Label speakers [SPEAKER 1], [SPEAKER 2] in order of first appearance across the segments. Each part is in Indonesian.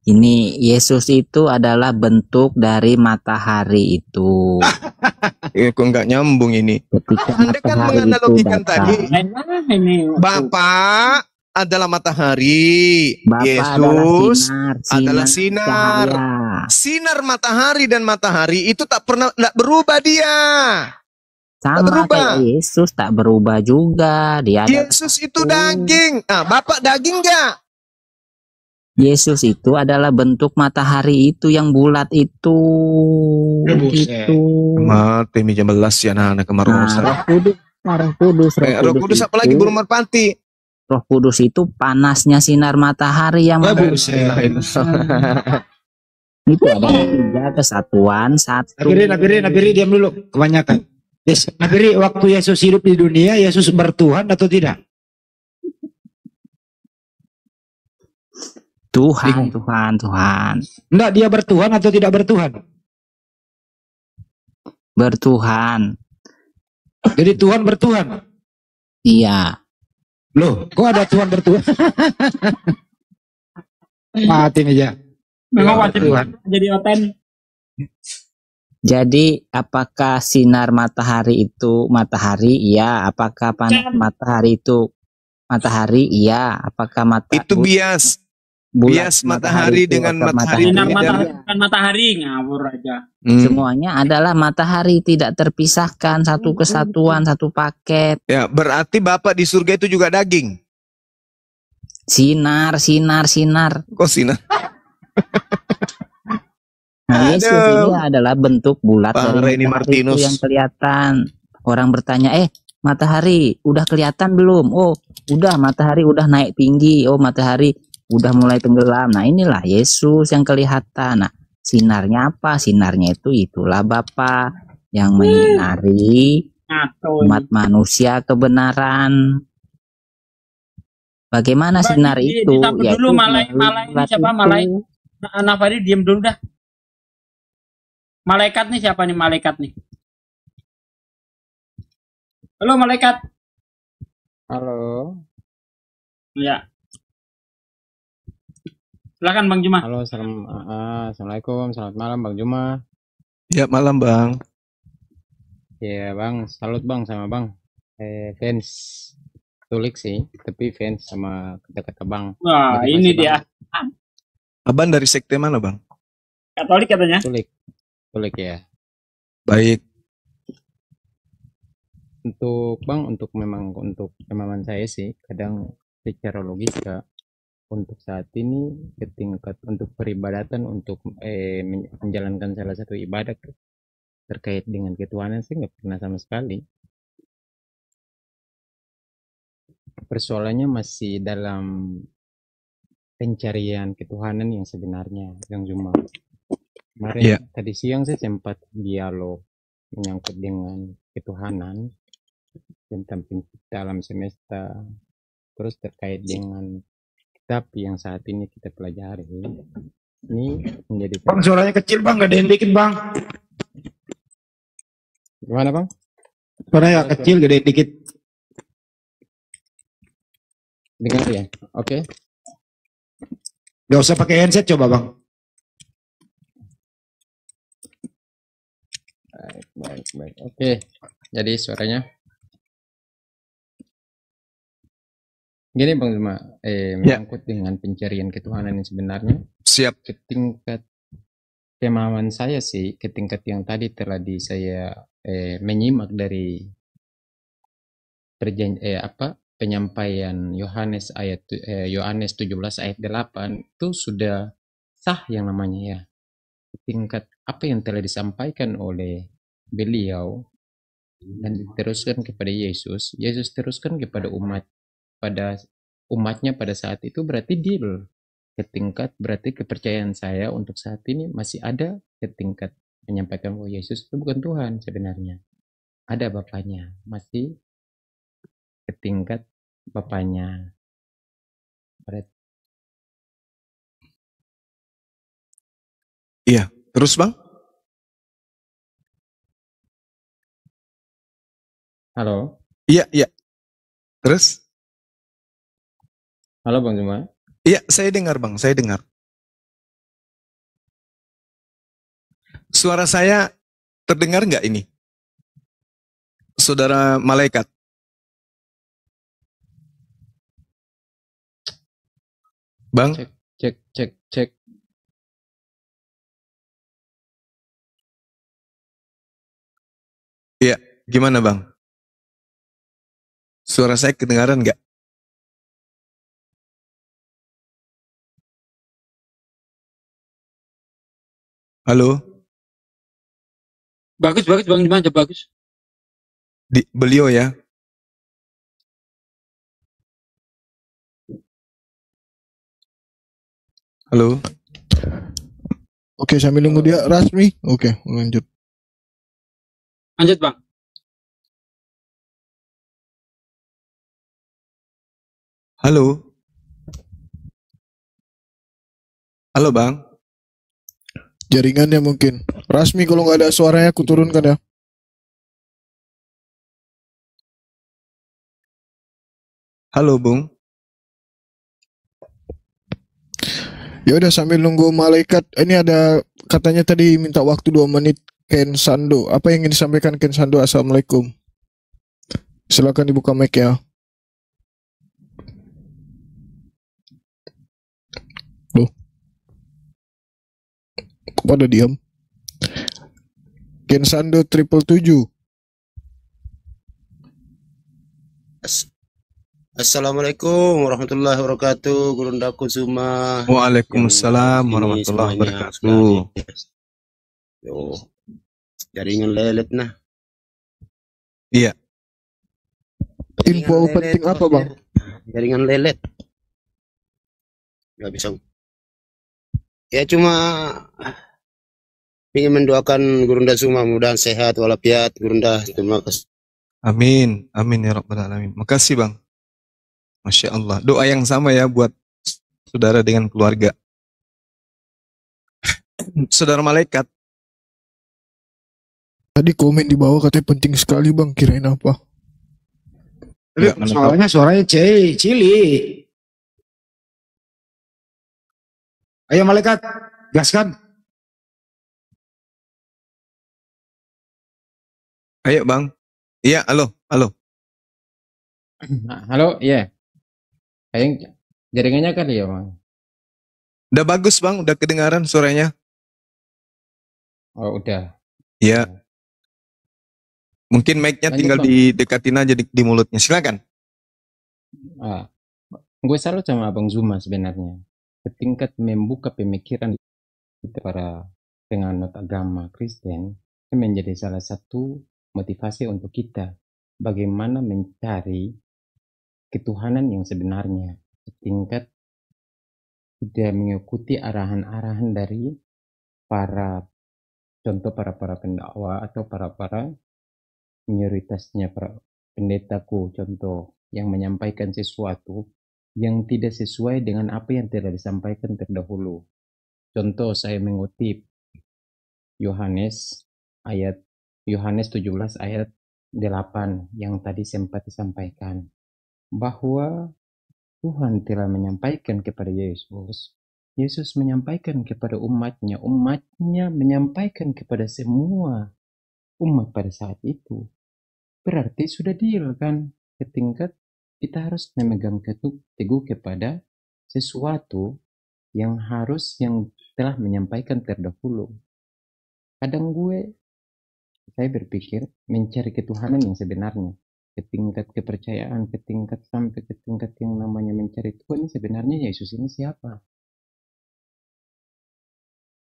[SPEAKER 1] Ini Yesus itu adalah bentuk dari matahari itu.
[SPEAKER 2] Kok nggak nyambung ini?
[SPEAKER 1] Ketika
[SPEAKER 2] Anda kan
[SPEAKER 1] matahari itu
[SPEAKER 2] menganalogikan tadi,
[SPEAKER 1] datang,
[SPEAKER 2] Bapak adalah matahari,
[SPEAKER 1] Bapak adalah
[SPEAKER 2] Yesus adalah
[SPEAKER 1] sinar
[SPEAKER 2] sinar.
[SPEAKER 1] cahaya.
[SPEAKER 2] Sinar matahari dan matahari itu tak berubah dia. Tak
[SPEAKER 1] Sama
[SPEAKER 2] berubah.
[SPEAKER 1] kayak Yesus tak berubah juga. Dia adalah
[SPEAKER 2] Yesus itu
[SPEAKER 1] satu.
[SPEAKER 2] daging. Nah, Bapak daging nggak?
[SPEAKER 1] Yesus itu adalah bentuk matahari itu yang bulat itu. Gitu.
[SPEAKER 2] Mati jam belas ya anak kemarin.
[SPEAKER 1] Roh Kudus
[SPEAKER 2] apa lagi burung merpati?
[SPEAKER 1] Roh Kudus itu panasnya sinar matahari yang itu ada tiga kesatuan satu.
[SPEAKER 3] Nabiri diam dulu, kebanyakan. Yes, Nabiri, waktu Yesus hidup di dunia, Yesus bertuhan atau tidak?
[SPEAKER 1] Tuhan.
[SPEAKER 3] Enggak, dia bertuhan atau tidak bertuhan?
[SPEAKER 1] Bertuhan.
[SPEAKER 3] Jadi Tuhan bertuhan?
[SPEAKER 1] Iya.
[SPEAKER 3] Loh, kok ada Tuhan bertuhan? Mati meja.
[SPEAKER 4] Memang wajib jadi oten.
[SPEAKER 1] Jadi apakah sinar matahari itu matahari? Iya. Apakah panas matahari itu matahari? Iya. Apakah matahari
[SPEAKER 2] itu bias? Bias matahari dengan matahari.
[SPEAKER 4] Sinar matahari bukan matahari, ngawur aja.
[SPEAKER 1] Semuanya adalah matahari, tidak terpisahkan, satu kesatuan, satu paket.
[SPEAKER 2] Ya, berarti Bapak di surga itu juga daging.
[SPEAKER 1] Sinar.
[SPEAKER 2] Kok sinar?
[SPEAKER 1] Nah, Yesus ini adalah bentuk bulat dari matahari itu yang kelihatan. Orang bertanya, matahari udah kelihatan belum? Oh, udah, matahari udah naik tinggi. Oh, matahari udah mulai tenggelam. Nah, inilah Yesus yang kelihatan. Nah, sinarnya apa? Sinarnya itulah Bapa yang menyinari umat manusia kebenaran. Bagaimana sinar itu?
[SPEAKER 4] Ya dulu malai siapa malai? Nafari diam dulu dah. Malaikat nih siapa nih malaikat nih? Halo malaikat.
[SPEAKER 5] Halo.
[SPEAKER 4] Ya. Silakan Bang Juma.
[SPEAKER 5] Halo, assalamualaikum, selamat malam Bang Juma.
[SPEAKER 2] Ya malam Bang.
[SPEAKER 5] Ya Bang, salut Bang sama Bang. Fans Katolik sih, tapi fans sama kata-kata Bang.
[SPEAKER 4] Wah, ini dia.
[SPEAKER 2] Abang dari sekte mana Bang?
[SPEAKER 4] Katolik katanya.
[SPEAKER 5] Katolik ya.
[SPEAKER 2] Baik.
[SPEAKER 5] Untuk pemahaman saya sih, kadang secara logika untuk saat ini tingkat untuk peribadatan untuk menjalankan salah satu ibadah terkait dengan ketuhanan sih nggak pernah sama sekali. Persoalannya masih dalam pencarian ketuhanan yang sebenarnya, yang cuma kemarin tadi siang saya sempat dialog menyangkut dengan ketuhanan tentang pencipta alam semesta, terus terkait dengan kitab yang saat ini kita pelajari ini menjadi
[SPEAKER 3] Bang, suaranya kecil Bang, gedein dikit Bang.
[SPEAKER 5] Gimana Bang?
[SPEAKER 3] Suaranya kecil, gedein dikit.
[SPEAKER 5] Dengar ya? Oke.
[SPEAKER 3] Gak usah pakai headset coba Bang.
[SPEAKER 5] Baik. Oke. Jadi suaranya gini Bang Zuma, menyangkut dengan pencarian ketuhanan yang sebenarnya.
[SPEAKER 2] Siap.
[SPEAKER 5] Ke tingkat pemahaman saya sih, ke tingkat yang tadi telah saya menyimak dari penyampaian Yohanes 17 ayat 8 itu sudah sah yang namanya ya. Tingkat apa yang telah disampaikan oleh beliau dan diteruskan kepada Yesus teruskan kepada umatnya pada saat itu, berarti deal ke tingkat, berarti kepercayaan saya untuk saat ini masih ada ke tingkat menyampaikan bahwa Yesus itu bukan Tuhan sebenarnya, ada Bapaknya, masih ke tingkat Bapaknya.
[SPEAKER 2] Iya, terus Bang?
[SPEAKER 5] Halo.
[SPEAKER 2] Iya. Terus?
[SPEAKER 5] Halo Bang Juma.
[SPEAKER 2] Iya, saya dengar Bang, saya dengar. Suara saya terdengar nggak ini? Saudara malaikat. Bang?
[SPEAKER 5] Cek.
[SPEAKER 2] Iya, gimana bang? Suara saya kedengaran nggak? Halo?
[SPEAKER 4] Bagus Bang Jumanja, bagus.
[SPEAKER 2] Beliau ya? Halo?
[SPEAKER 6] Oke, sambil nunggu dia Rasmi. Oke, lanjut.
[SPEAKER 4] Lanjut Bang.
[SPEAKER 2] Halo? Halo bang?
[SPEAKER 6] Jaringannya mungkin. Rasmi, kalau nggak ada suaranya aku turunkan ya.
[SPEAKER 2] Halo bung?
[SPEAKER 6] Ya udah, sambil nunggu malaikat. Ini ada katanya tadi minta waktu 2 menit Ken Sando. Apa yang ingin disampaikan Ken Sando? Assalamualaikum. Silakan dibuka mic ya. Loh. Kok pada diam? Ken Sando 777.
[SPEAKER 7] Assalamualaikum warahmatullahi wabarakatuh, Gurundaku Zuma.
[SPEAKER 2] Waalaikumsalam warahmatullahi wabarakatuh.
[SPEAKER 7] Yo, jaringan lelet nah.
[SPEAKER 2] Iya.
[SPEAKER 6] Info penting apa bang?
[SPEAKER 7] Jaringan lelet. Gak bisa. Ya cuma ingin mendoakan Gurunda Zuma mudah sehat walafiat Gurunda. Terima kasih.
[SPEAKER 2] Amin, amin ya rabbal alamin. Makasih bang. Masya Allah. Doa yang sama ya buat saudara dengan keluarga. Saudara malaikat.
[SPEAKER 6] Tadi komen di bawah katanya penting sekali bang. Kirain apa?
[SPEAKER 3] Soalnya suaranya cili. Ayo malaikat, gaskan.
[SPEAKER 2] Ayo bang. Iya, halo.
[SPEAKER 5] Halo, iya. Kayaknya jaringannya kali ya bang.
[SPEAKER 2] Udah bagus bang, udah kedengaran suaranya.
[SPEAKER 5] Oh udah.
[SPEAKER 2] Iya. Mungkin mic-nya tinggal didekatin aja di mulutnya. Silakan.
[SPEAKER 5] Gue salut sama Abang Zuma sebenarnya. Ketingkat membuka pemikiran para penganut agama Kristen itu menjadi salah satu motivasi untuk kita bagaimana mencari ketuhanan yang sebenarnya. Tingkat tidak mengikuti arahan-arahan dari para pendakwa atau para minoritasnya, para pendetaku contoh yang menyampaikan sesuatu yang tidak sesuai dengan apa yang telah disampaikan terdahulu. Contoh saya mengutip Yohanes 17 ayat 8 yang tadi sempat disampaikan bahwa Tuhan telah menyampaikan kepada Yesus menyampaikan kepada umatnya menyampaikan kepada semua umat pada saat itu. Berarti sudah deal kan, ketingkat kita harus memegang teguh kepada sesuatu yang telah menyampaikan terdahulu. Kadang saya berpikir mencari ketuhanan yang sebenarnya, ketingkat kepercayaan, sampai ke tingkat yang namanya mencari Tuhan. Ini sebenarnya Yesus ini siapa?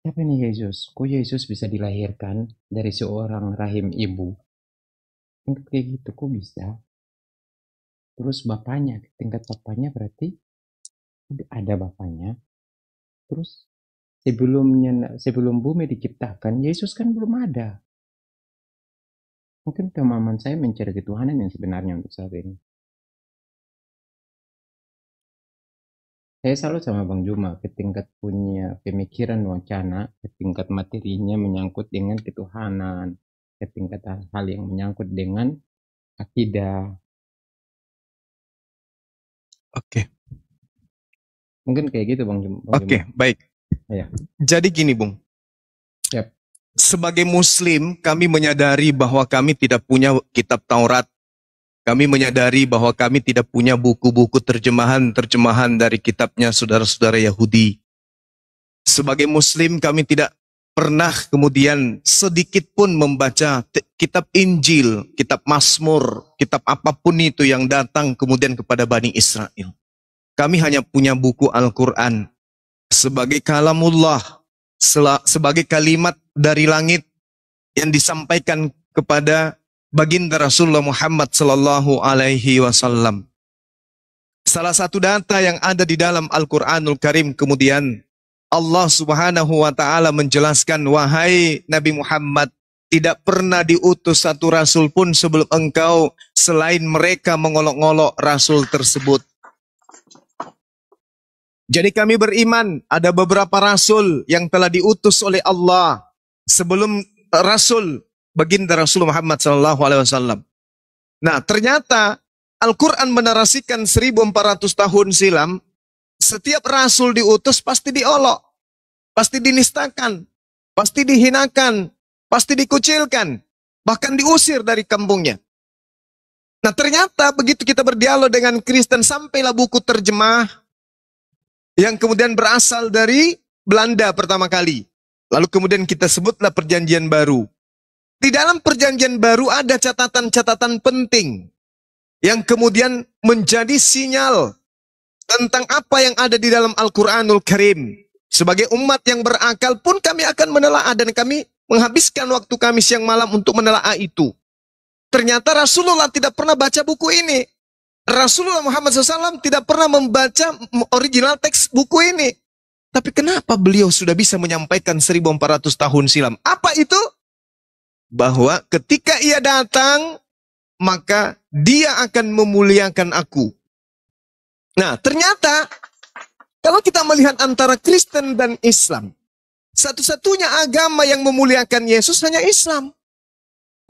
[SPEAKER 5] Siapa ini Yesus? Kok Yesus bisa dilahirkan dari seorang rahim ibu? Kayak gitu kok bisa? Terus bapaknya, tingkat bapaknya berarti ada bapaknya. Terus sebelum bumi diciptakan, Yesus kan belum ada. Mungkin pemahaman saya mencari ketuhanan yang sebenarnya untuk saat ini. Saya salut sama Bang Juma, ketingkat punya pemikiran wacana, ketingkat materinya menyangkut dengan ketuhanan, ketingkat hal yang menyangkut dengan akidah.
[SPEAKER 2] Oke.
[SPEAKER 5] Mungkin kayak gitu Bang Juma.
[SPEAKER 2] Oke, baik.
[SPEAKER 5] Ya.
[SPEAKER 2] Jadi gini Bung.
[SPEAKER 5] Yap.
[SPEAKER 2] sebagai Muslim, kami menyadari bahwa kami tidak punya kitab Taurat. Kami menyadari bahwa kami tidak punya buku-buku terjemahan dari kitabnya saudara-saudara Yahudi. Sebagai Muslim, kami tidak pernah kemudian sedikit pun membaca kitab Injil, kitab Mazmur, kitab apapun itu yang datang kemudian kepada Bani Israel. Kami hanya punya buku Al-Quran sebagai kalamullah, sebagai kalimat dari langit yang disampaikan kepada baginda Rasulullah Muhammad sallallahu alaihi wasallam. Salah satu data yang ada di dalam Al-Quranul Karim kemudian Allah Subhanahu wa taala menjelaskan, wahai Nabi Muhammad, tidak pernah diutus satu rasul pun sebelum engkau selain mereka mengolok-olok rasul tersebut. Jadi kami beriman ada beberapa rasul yang telah diutus oleh Allah sebelum rasul baginda Rasul Muhammad SAW. Nah, ternyata Al-Quran menarasikan 1400 tahun silam, setiap rasul diutus pasti diolok, pasti dinistakan, pasti dihinakan, pasti dikucilkan, bahkan diusir dari kampungnya. Nah, ternyata begitu kita berdialog dengan Kristen, sampailah buku terjemah yang kemudian berasal dari Belanda pertama kali. Lalu kemudian kita sebutlah Perjanjian Baru. Di dalam Perjanjian Baru ada catatan-catatan penting yang kemudian menjadi sinyal tentang apa yang ada di dalam Al-Quranul Karim. Sebagai umat yang berakal pun kami akan menelaah dan kami menghabiskan waktu kami siang malam untuk menelaah itu. Ternyata Rasulullah tidak pernah baca buku ini. Rasulullah Muhammad SAW tidak pernah membaca original teks buku ini. Tapi kenapa beliau sudah bisa menyampaikan 1400 tahun silam? Apa itu? Bahwa ketika ia datang, maka dia akan memuliakan aku. Nah, ternyata kalau kita melihat antara Kristen dan Islam, satu-satunya agama yang memuliakan Yesus hanya Islam.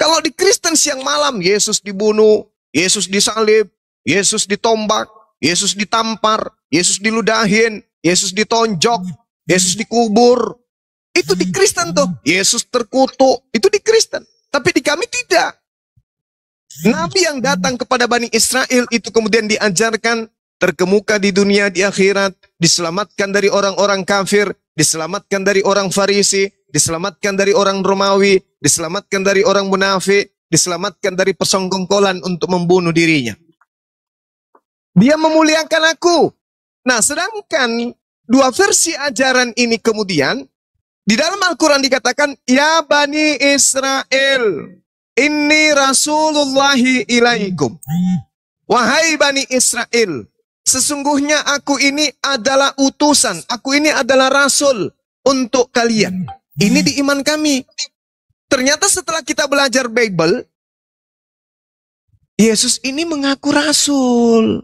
[SPEAKER 2] Kalau di Kristen siang malam, Yesus dibunuh, Yesus disalib, Yesus ditombak, Yesus ditampar, Yesus diludahin, Yesus ditonjok, Yesus dikubur. Itu di Kristen tuh. Yesus terkutuk, itu di Kristen. Tapi di kami tidak. Nabi yang datang kepada Bani Israel itu kemudian diajarkan terkemuka di dunia di akhirat, diselamatkan dari orang-orang kafir, diselamatkan dari orang Farisi, diselamatkan dari orang Romawi, diselamatkan dari orang munafik, diselamatkan dari persongkongkolan untuk membunuh dirinya. Dia memuliakan aku. Nah, sedangkan dua versi ajaran ini kemudian, di dalam Al-Quran dikatakan, Ya Bani Israel, inni Rasulullahi ilaikum. Wahai Bani Israel, sesungguhnya aku ini adalah utusan, aku ini adalah rasul untuk kalian. Ini di iman kami. Ternyata setelah kita belajar Bible, Yesus ini mengaku rasul.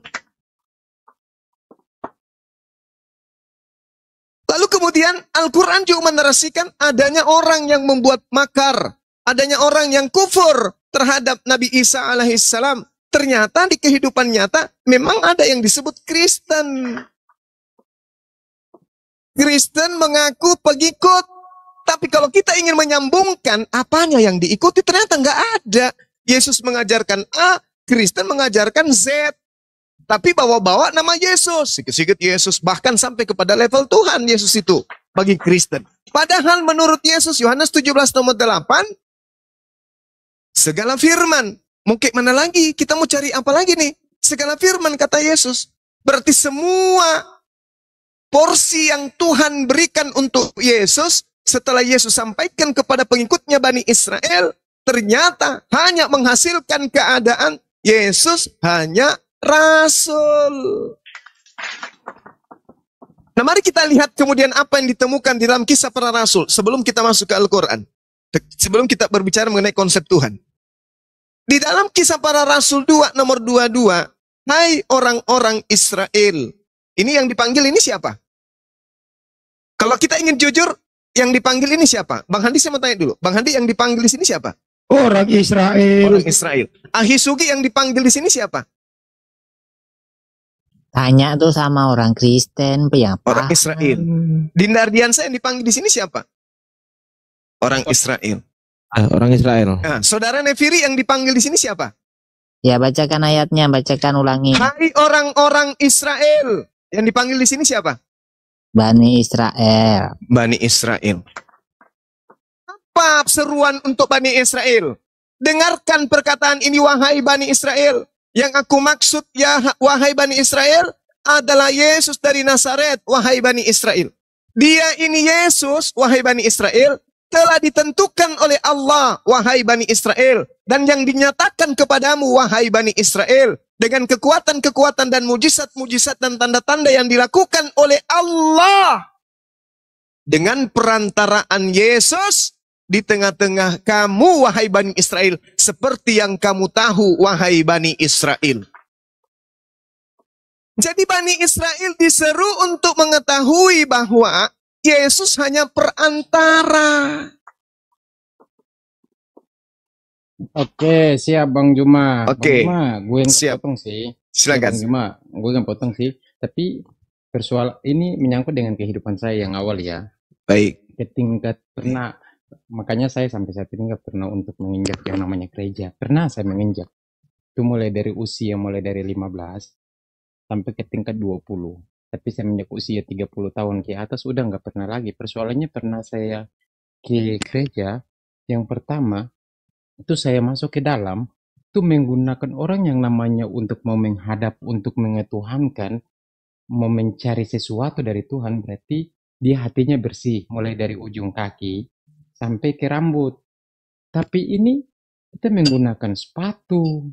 [SPEAKER 2] Lalu kemudian Al-Quran juga menarasikan adanya orang yang membuat makar. Adanya orang yang kufur terhadap Nabi Isa alaihissalam. Ternyata di kehidupan nyata memang ada yang disebut Kristen. Kristen mengaku pengikut. Tapi kalau kita ingin menyambungkan apanya yang diikuti ternyata nggak ada. Yesus mengajarkan A, Kristen mengajarkan Z. Tapi bawa-bawa nama Yesus. Sikit-sikit Yesus. Bahkan sampai kepada level Tuhan Yesus itu. Bagi Kristen. Padahal menurut Yesus, Yohanes 17:8. Segala firman. Mungkin mana lagi? Kita mau cari apa lagi nih? Segala firman kata Yesus. Berarti semua porsi yang Tuhan berikan untuk Yesus. Setelah Yesus sampaikan kepada pengikutnya Bani Israel. Ternyata hanya menghasilkan keadaan Yesus hanya rasul. Nah, mari kita lihat kemudian apa yang ditemukan di dalam kisah para rasul sebelum kita masuk ke Al-Quran. Sebelum kita berbicara mengenai konsep Tuhan. Di dalam kisah para rasul 2 nomor 22, hai orang-orang Israel. Ini yang dipanggil ini siapa? Kalau kita ingin jujur, yang dipanggil ini siapa? Bang Handi saya mau tanya dulu. Bang Handi yang dipanggil di sini siapa?
[SPEAKER 3] Orang Israel.
[SPEAKER 2] Orang Israel. Ahisugi yang dipanggil di sini siapa?
[SPEAKER 1] Tanya tuh sama orang Kristen, apa?
[SPEAKER 2] Orang Israel. Dinda Ardiansa yang dipanggil di sini siapa? Orang Israel.
[SPEAKER 8] Orang Israel.
[SPEAKER 2] Nah, saudara Nefiri yang dipanggil di sini siapa?
[SPEAKER 1] Ya, bacakan ayatnya, bacakan ulangi.
[SPEAKER 2] Hai orang-orang Israel. Yang dipanggil di sini siapa?
[SPEAKER 1] Bani Israel.
[SPEAKER 2] Bani Israel. Apa seruan untuk Bani Israel? Dengarkan perkataan ini wahai Bani Israel. Yang aku maksud ya wahai Bani Israel adalah Yesus dari Nazaret, wahai Bani Israel. Dia ini Yesus, wahai Bani Israel, telah ditentukan oleh Allah, wahai Bani Israel. Dan yang dinyatakan kepadamu, wahai Bani Israel, dengan kekuatan-kekuatan dan mujizat-mujizat dan tanda-tanda yang dilakukan oleh Allah. Dengan perantaraan Yesus di tengah-tengah kamu, wahai Bani Israel, seperti yang kamu tahu, wahai Bani Israel. Jadi Bani Israel diseru untuk mengetahui bahwa Yesus hanya perantara.
[SPEAKER 5] Oke, siap Bang Juma.
[SPEAKER 2] Oke,
[SPEAKER 5] Bang Juma, gue yang
[SPEAKER 2] siap.
[SPEAKER 5] potong sih.
[SPEAKER 2] Silakan.
[SPEAKER 5] Bang Juma, gue yang potong sih. Tapi persoalan ini menyangkut dengan kehidupan saya yang awal ya.
[SPEAKER 2] Baik.
[SPEAKER 5] Ke tingkat pernah, makanya saya sampai saat ini nggak pernah untuk menginjak yang namanya gereja. Pernah saya menginjak. Itu mulai dari usia, mulai dari 15 sampai ke tingkat 20. Tapi saya menjak usia 30 tahun ke atas udah nggak pernah lagi. Persoalannya pernah saya ke gereja, yang pertama itu saya masuk ke dalam, itu menggunakan orang yang namanya untuk mau menghadap, untuk mengetuhankan, mau mencari sesuatu dari Tuhan, berarti dia hatinya bersih, mulai dari ujung kaki sampai ke rambut. Tapi ini kita menggunakan sepatu,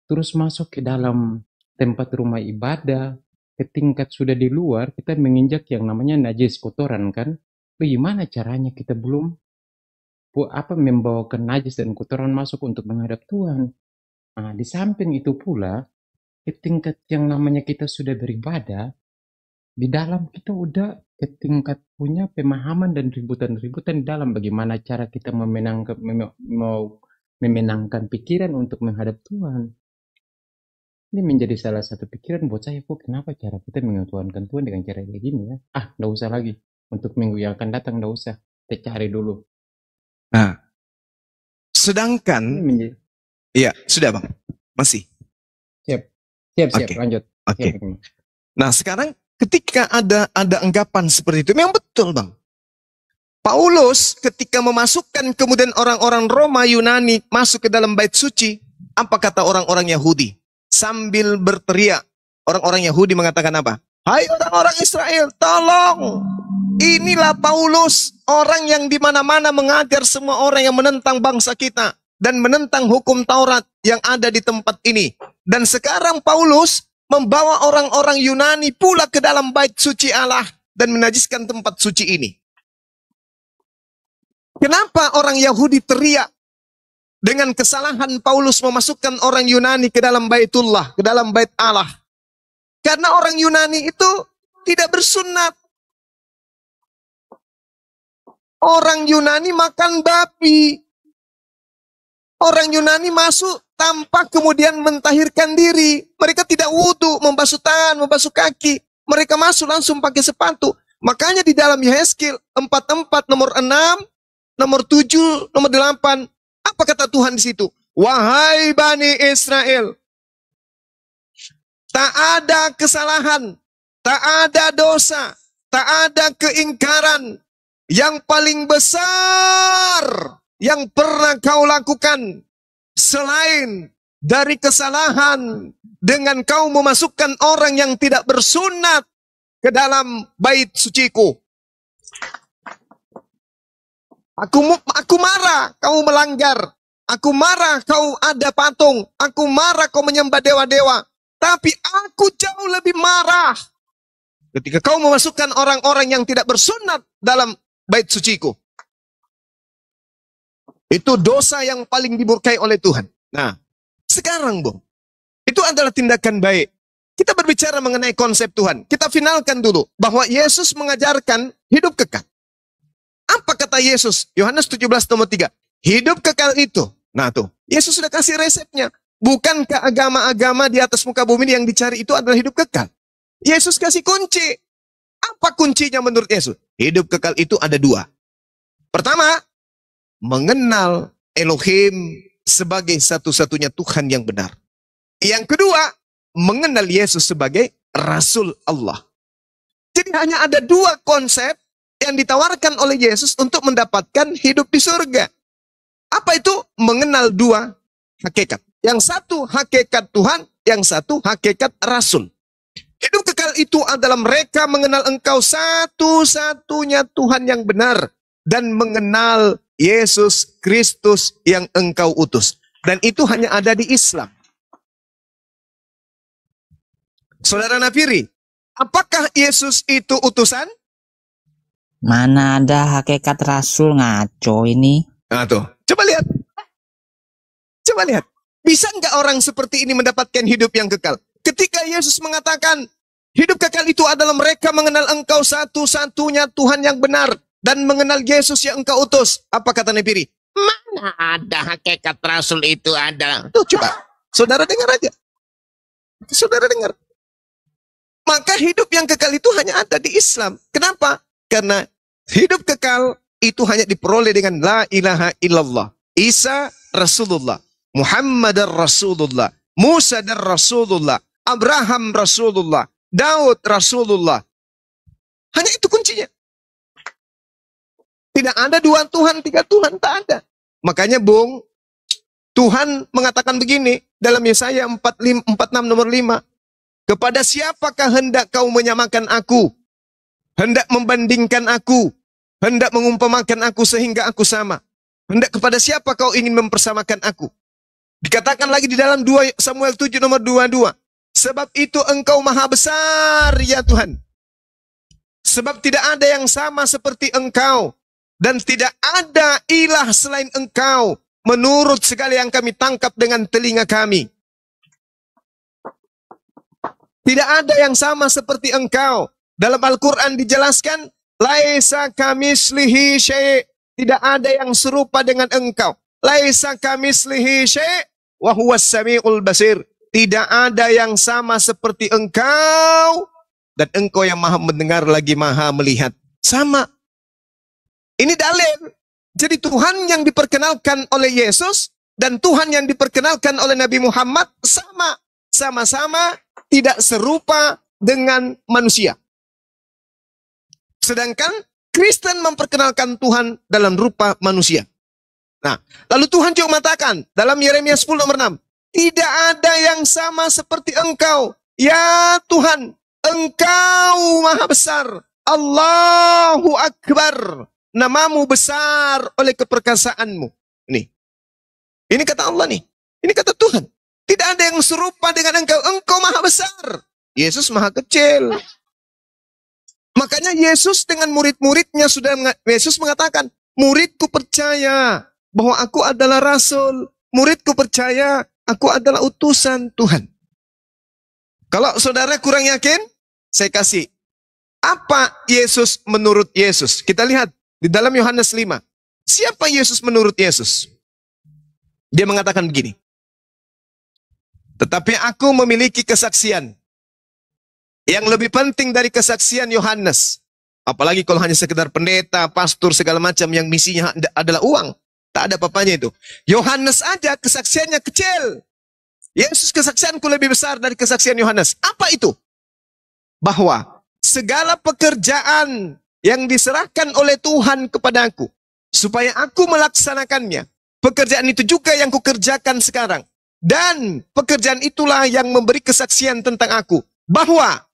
[SPEAKER 5] terus masuk ke dalam tempat rumah ibadah, ke tingkat sudah di luar, kita menginjak yang namanya najis kotoran kan. Bagaimana caranya kita belum membawakan najis dan kotoran masuk untuk menghadap Tuhan. Nah, di samping itu pula, ke tingkat yang namanya kita sudah beribadah, di dalam kita udah ke tingkat punya pemahaman dan ributan-ributan di dalam bagaimana cara kita memenangkan pikiran untuk menghadap Tuhan. Ini menjadi salah satu pikiran buat saya, kok kenapa cara kita mengetuhankan Tuhan dengan cara kayak gini ya? Nggak usah lagi. Untuk minggu yang akan datang, nggak usah. Kita cari dulu.
[SPEAKER 2] Nah, sedangkan, iya, sudah Bang, masih.
[SPEAKER 5] Siap,
[SPEAKER 2] Okay.
[SPEAKER 5] lanjut.
[SPEAKER 2] Oke.
[SPEAKER 5] Siap.
[SPEAKER 2] Nah, sekarang ketika ada anggapan seperti itu, memang betul Bang. Paulus ketika memasukkan kemudian orang-orang Roma Yunani masuk ke dalam bait suci, apa kata orang-orang Yahudi? Sambil berteriak, orang-orang Yahudi mengatakan apa? Hai orang-orang Israel, tolong! Inilah Paulus, orang yang di mana-mana mengajar semua orang yang menentang bangsa kita dan menentang hukum Taurat yang ada di tempat ini. Dan sekarang Paulus membawa orang-orang Yunani pula ke dalam bait suci Allah dan menajiskan tempat suci ini. Kenapa orang Yahudi teriak dengan kesalahan Paulus memasukkan orang Yunani ke dalam baitullah, ke dalam bait Allah? Karena orang Yunani itu tidak bersunat. Orang Yunani makan babi. Orang Yunani masuk tanpa kemudian mentahirkan diri. Mereka tidak wudhu, membasuh tangan, membasuh kaki. Mereka masuk langsung pakai sepatu. Makanya di dalam Yehezkiel 44 nomor 6, nomor 7, nomor 8. Apa kata Tuhan di situ? Wahai Bani Israel, tak ada kesalahan, tak ada dosa, tak ada keingkaran yang paling besar yang pernah kau lakukan selain dari kesalahan dengan kau memasukkan orang yang tidak bersunat ke dalam bait suciku. Aku marah kau melanggar. Aku marah kau ada patung. Aku marah kau menyembah dewa-dewa. Tapi aku jauh lebih marah ketika kau memasukkan orang-orang yang tidak bersunat dalam bait suciku. Itu dosa yang paling dimurkai oleh Tuhan. Nah, sekarang Bung, itu adalah tindakan baik. Kita berbicara mengenai konsep Tuhan. Kita finalkan dulu bahwa Yesus mengajarkan hidup kekal. Apa kata Yesus? Yohanes 17 nomor 3. Hidup kekal itu. Nah tuh, Yesus sudah kasih resepnya. Bukankah agama-agama di atas muka bumi yang dicari itu adalah hidup kekal? Yesus kasih kunci. Apa kuncinya menurut Yesus? Hidup kekal itu ada dua. Pertama, mengenal Elohim sebagai satu-satunya Tuhan yang benar. Yang kedua, mengenal Yesus sebagai Rasul Allah. Jadi hanya ada dua konsep yang ditawarkan oleh Yesus untuk mendapatkan hidup di surga. Apa itu? Mengenal dua hakikat. Yang satu hakikat Tuhan, yang satu hakikat Rasul. Hidup kekal itu adalah mereka mengenal Engkau satu-satunya Tuhan yang benar dan mengenal Yesus Kristus yang Engkau utus. Dan itu hanya ada di Islam. Saudara Nafiri, apakah Yesus itu utusan?
[SPEAKER 1] Mana ada hakikat Rasul, ngaco ini.
[SPEAKER 2] Nah tuh, coba lihat. Coba lihat. Bisa nggak orang seperti ini mendapatkan hidup yang kekal? Ketika Yesus mengatakan, hidup kekal itu adalah mereka mengenal Engkau satu-satunya Tuhan yang benar dan mengenal Yesus yang Engkau utus. Apa kata Nafiri? Mana ada hakikat Rasul itu ada? Tuh coba, saudara dengar aja. Saudara dengar. Maka hidup yang kekal itu hanya ada di Islam. Kenapa? Karena hidup kekal itu hanya diperoleh dengan la ilaha illallah. Isa Rasulullah, Muhammad Rasulullah, Musa dan Rasulullah, Abraham Rasulullah, Daud Rasulullah. Hanya itu kuncinya. Tidak ada dua Tuhan, tiga Tuhan, tak ada. Makanya Bung, Tuhan mengatakan begini dalam Yesaya 46 nomor 5. Kepada siapakah hendak kau menyamakan aku? Hendak membandingkan aku? Hendak mengumpamakan aku sehingga aku sama? Hendak kepada siapa kau ingin mempersamakan aku? Dikatakan lagi di dalam 2 Samuel 7 nomor 22. Sebab itu engkau maha besar ya Tuhan. Sebab tidak ada yang sama seperti engkau. Dan tidak ada ilah selain engkau. Menurut segala yang kami tangkap dengan telinga kami. Tidak ada yang sama seperti engkau. Dalam Al-Quran dijelaskan, laisa kamislihi syai'. Tidak ada yang serupa dengan engkau. Laisa kamislihi syai' wa huwas sami'ul basir. Tidak ada yang sama seperti engkau. Dan engkau yang maha mendengar lagi maha melihat. Sama. Ini dalil. Jadi Tuhan yang diperkenalkan oleh Yesus dan Tuhan yang diperkenalkan oleh Nabi Muhammad sama. Sama-sama tidak serupa dengan manusia. Sedangkan Kristen memperkenalkan Tuhan dalam rupa manusia. Nah, lalu Tuhan juga mengatakan dalam Yeremia 10 nomor 6. Tidak ada yang sama seperti engkau. Ya Tuhan, engkau maha besar. Allahu Akbar. Namamu besar oleh keperkasaanmu. Ini kata Allah nih. Ini kata Tuhan. Tidak ada yang serupa dengan engkau. Engkau maha besar. Yesus maha kecil. Makanya Yesus dengan murid-muridnya Yesus mengatakan, muridku percaya bahwa aku adalah Rasul. Muridku percaya aku adalah utusan Tuhan. Kalau saudara kurang yakin, saya kasih. Apa Yesus menurut Yesus? Kita lihat di dalam Yohanes 5. Siapa Yesus menurut Yesus? Dia mengatakan begini. Tetapi aku memiliki kesaksian yang lebih penting dari kesaksian Yohanes. Apalagi kalau hanya sekedar pendeta, pastor, segala macam yang misinya adalah uang. Tak ada apa-apanya itu. Yohanes aja kesaksiannya kecil. Yesus kesaksianku lebih besar dari kesaksian Yohanes. Apa itu? Bahwa segala pekerjaan yang diserahkan oleh Tuhan kepadaku, supaya aku melaksanakannya. Pekerjaan itu juga yang kukerjakan sekarang. Dan pekerjaan itulah yang memberi kesaksian tentang aku. Bahwa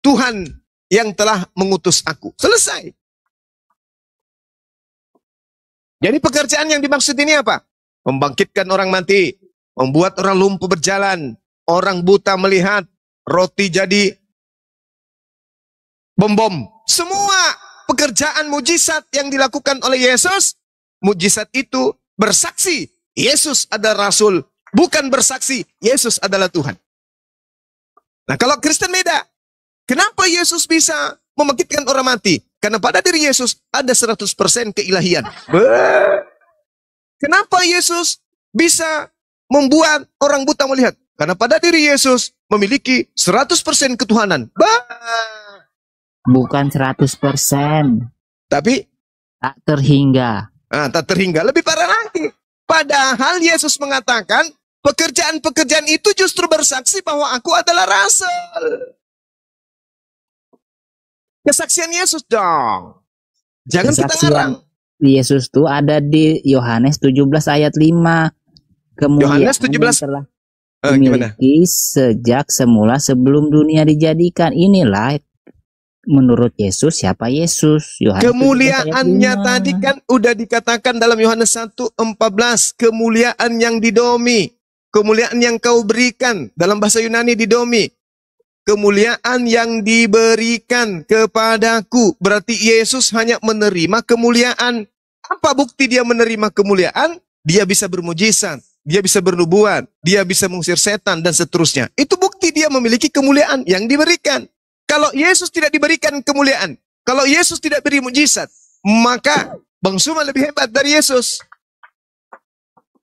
[SPEAKER 2] Tuhan yang telah mengutus aku. Selesai. Jadi pekerjaan yang dimaksud ini apa? Membangkitkan orang mati. Membuat orang lumpuh berjalan. Orang buta melihat. Roti jadi bom-bom. Semua pekerjaan mujizat yang dilakukan oleh Yesus. Mujizat itu bersaksi. Yesus adalah Rasul. Bukan bersaksi, Yesus adalah Tuhan. Nah kalau Kristen beda. Kenapa Yesus bisa membangkitkan orang mati? Karena pada diri Yesus ada 100% keilahian. Kenapa Yesus bisa membuat orang buta melihat? Karena pada diri Yesus memiliki 100% ketuhanan.
[SPEAKER 1] Bukan 100%.
[SPEAKER 2] Tapi?
[SPEAKER 1] Tak terhingga.
[SPEAKER 2] Tak terhingga. Lebih parah lagi. Padahal Yesus mengatakan, pekerjaan-pekerjaan itu justru bersaksi bahwa aku adalah rasul. Kesaksian Yesus dong. Jangan kita ngarang.
[SPEAKER 1] Yesus tuh ada di Yohanes 17 ayat 5. Kemuliaan
[SPEAKER 2] Yohanes 17
[SPEAKER 1] telah dimiliki sejak semula sebelum dunia dijadikan. Inilah menurut Yesus siapa Yesus.
[SPEAKER 2] Kemuliaannya tadi kan udah dikatakan dalam Yohanes 1:14. Kemuliaan yang didomi. Kemuliaan yang kau berikan. Dalam bahasa Yunani didomi. Kemuliaan yang diberikan kepadaku. Berarti Yesus hanya menerima kemuliaan. Apa bukti dia menerima kemuliaan? Dia bisa bermujizat. Dia bisa bernubuat. Dia bisa mengusir setan dan seterusnya. Itu bukti dia memiliki kemuliaan yang diberikan. Kalau Yesus tidak diberikan kemuliaan, kalau Yesus tidak beri mujizat, maka Bang Suma lebih hebat dari Yesus.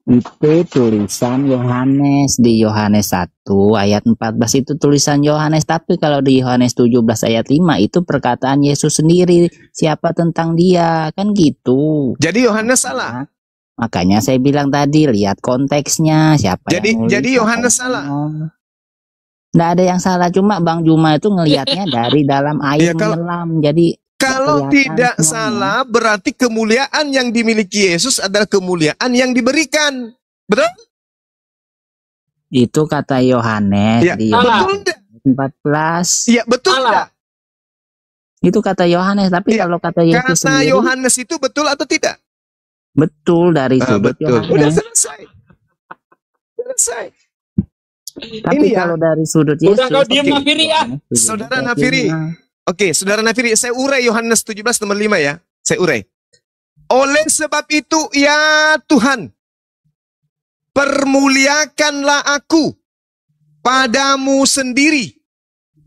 [SPEAKER 1] Itu tulisan Yohanes di Yohanes 1 ayat 14 itu tulisan Yohanes. Tapi kalau di Yohanes 17 ayat 5 itu perkataan Yesus sendiri. Siapa tentang dia, kan gitu.
[SPEAKER 2] Jadi Yohanes salah.
[SPEAKER 1] Makanya saya bilang tadi, lihat konteksnya. Siapa yang
[SPEAKER 2] jadi Yohanes salah.
[SPEAKER 1] Nggak ada yang salah, cuma Bang Juma itu ngelihatnya dari dalam air menyelam. Jadi
[SPEAKER 2] kalau tidak salah, berarti kemuliaan yang dimiliki Yesus adalah kemuliaan yang diberikan. Betul?
[SPEAKER 1] Itu kata Yohanes
[SPEAKER 2] ya,
[SPEAKER 1] di
[SPEAKER 2] betul
[SPEAKER 1] 14.
[SPEAKER 2] Iya, betul enggak?
[SPEAKER 1] Itu kata Yohanes, tapi kalau kata Yesus
[SPEAKER 2] kata Yohanes itu betul atau tidak?
[SPEAKER 1] Betul dari sudut Yohanes.
[SPEAKER 2] Udah selesai. Selesai.
[SPEAKER 1] Tapi kalau dari sudut Yesus.
[SPEAKER 4] Udah kau diam Nafiri ya.
[SPEAKER 2] Saudara Nafiri. Oke, Saudara Nafiri, saya urai Yohanes 17 nomor 5 ya. Saya urai. Oleh sebab itu, ya Tuhan, permuliakanlah aku padamu sendiri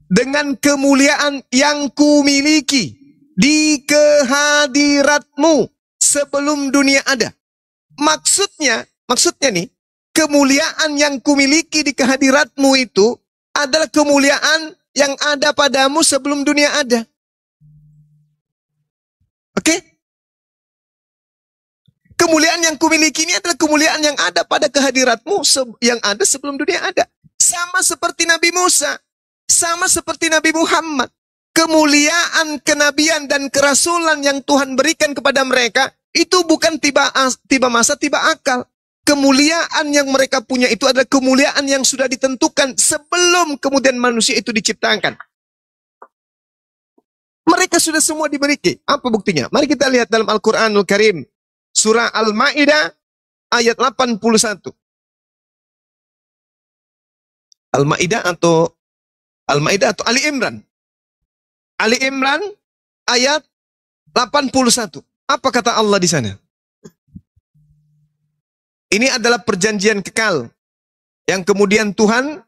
[SPEAKER 2] dengan kemuliaan yang kumiliki di kehadiratmu sebelum dunia ada. Maksudnya nih, kemuliaan yang kumiliki di kehadiratmu itu adalah kemuliaan yang ada padamu sebelum dunia ada. Oke? Kemuliaan yang kumiliki ini adalah kemuliaan yang ada pada kehadiratmu yang ada sebelum dunia ada. Sama seperti Nabi Musa. Sama seperti Nabi Muhammad. Kemuliaan, kenabian, dan kerasulan yang Tuhan berikan kepada mereka itu bukan tiba masa, tiba akal. Kemuliaan yang mereka punya itu adalah kemuliaan yang sudah ditentukan sebelum kemudian manusia itu diciptakan. Mereka sudah semua diberi. Apa buktinya? Mari kita lihat dalam Al-Quranul Karim. Surah Al-Ma'idah ayat 81. Al-Ma'idah atau Ali Imran. Ali Imran ayat 81. Apa kata Allah di sana? Ini adalah perjanjian kekal yang kemudian Tuhan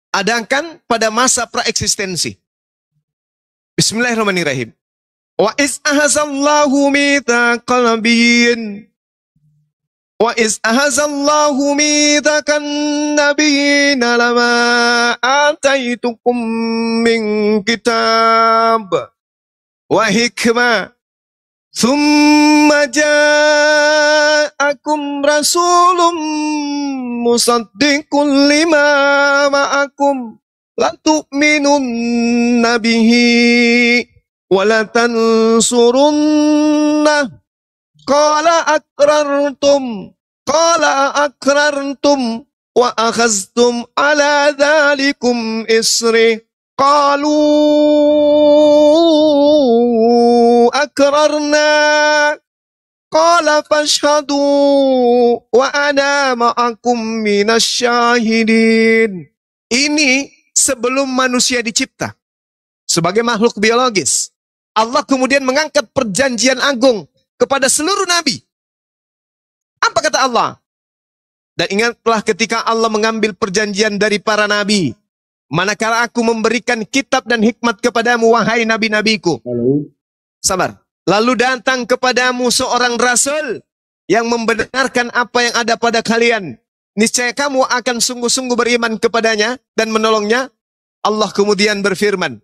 [SPEAKER 2] adakan pada masa praeksistensi. Bismillahirrahmanirrahim. Wa iz ahazallahu mitsaqal nabiyyin wa iz ahazallahu mitsaqan nabiyyin lama ataitukum min kitab wa hikmah thumma ja'akum rasulun musaddiqun lima ma'akum la tu'minunna bihi wa la tansurunnah qala aqrartum wa akhaztum ala dhalikum isri qalu akrarna qala fashhadu wa ana ma'akum minasyahidin. Ini sebelum manusia dicipta sebagai makhluk biologis. Allah kemudian mengangkat perjanjian agung kepada seluruh nabi. Apa kata Allah? Dan ingatlah ketika Allah mengambil perjanjian dari para nabi. Manakala aku memberikan kitab dan hikmat kepadamu, wahai nabi-nabiku. Sabar. Lalu datang kepadamu seorang rasul yang membenarkan apa yang ada pada kalian. Niscaya kamu akan sungguh-sungguh beriman kepadanya dan menolongnya. Allah kemudian berfirman,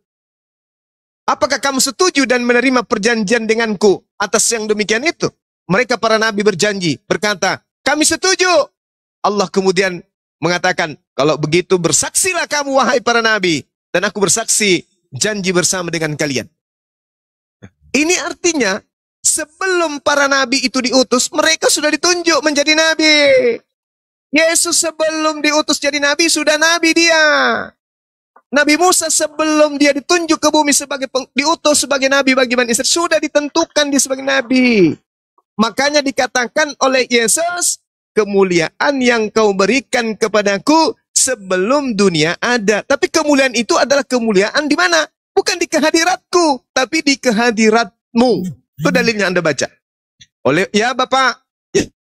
[SPEAKER 2] apakah kamu setuju dan menerima perjanjian denganku atas yang demikian itu. Mereka para nabi berjanji, berkata, kami setuju. Allah kemudian mengatakan, kalau begitu bersaksilah kamu wahai para nabi, dan aku bersaksi janji bersama dengan kalian. Ini artinya sebelum para nabi itu diutus, mereka sudah ditunjuk menjadi nabi. Yesus sebelum diutus jadi nabi, sudah nabi dia. Nabi Musa sebelum dia ditunjuk ke bumi sebagai diutus sebagai nabi bagi Bani Israel, sudah ditentukan dia sebagai nabi. Makanya dikatakan oleh Yesus, kemuliaan yang kau berikan kepadaku sebelum dunia ada. Tapi kemuliaan itu adalah kemuliaan di mana? Bukan di kehadiratku, tapi di kehadiratmu. Itu dalilnya Anda baca. Oleh ya Bapak,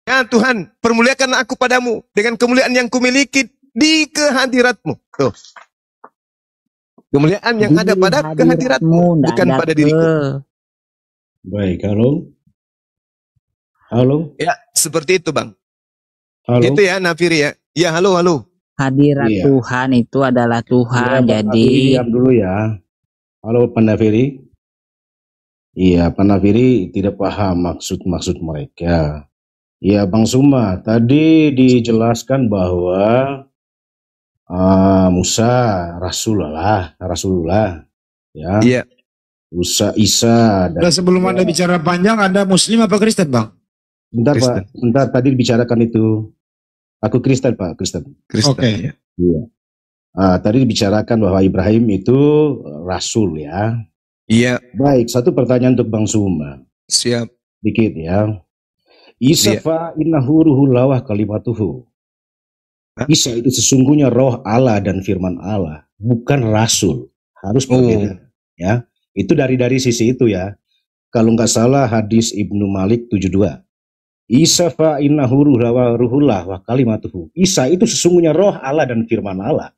[SPEAKER 2] ya Tuhan, permuliakan aku padamu dengan kemuliaan yang kumiliki di kehadiratmu. Tuh. Kemuliaan yang ada pada kehadiratmu, bukan pada diriku.
[SPEAKER 8] Baik, halo. Halo.
[SPEAKER 2] Ya, seperti itu, Bang.
[SPEAKER 8] Halo.
[SPEAKER 2] Itu ya, Nafiri ya. Ya, halo.
[SPEAKER 1] Hadirat Tuhan itu adalah Tuhan,
[SPEAKER 8] Ya,
[SPEAKER 1] jadi
[SPEAKER 8] diam dulu ya. Halo, Pak Nafiri. Iya, Pak Nafiri tidak paham maksud mereka. Iya, Bang Suma, tadi dijelaskan bahwa Musa Rasulullah, ya.
[SPEAKER 2] Iya.
[SPEAKER 8] Musa, Isa.
[SPEAKER 3] Dan sebelum Anda bicara panjang, Anda Muslim apa Kristen, Bang?
[SPEAKER 8] Bentar
[SPEAKER 2] Kristen.
[SPEAKER 8] Pak, bentar tadi dibicarakan itu. Aku Kristen Pak, Kristen.
[SPEAKER 3] Oke.
[SPEAKER 8] Iya. Tadi dibicarakan bahwa Ibrahim itu Rasul ya.
[SPEAKER 2] Iya.
[SPEAKER 8] Baik, satu pertanyaan untuk Bang Suma.
[SPEAKER 2] Siap.
[SPEAKER 8] Dikit ya. Isa fa innahu ruhullah wa kalimatuhu. Isa itu sesungguhnya roh Allah dan firman Allah, bukan rasul. Harus berbeda. Ya, itu dari sisi itu ya. Kalau nggak salah hadis Ibnu Malik 72. Isa fa innahu ruhullah wa kalimatuhu. Isa itu sesungguhnya roh Allah dan firman Allah.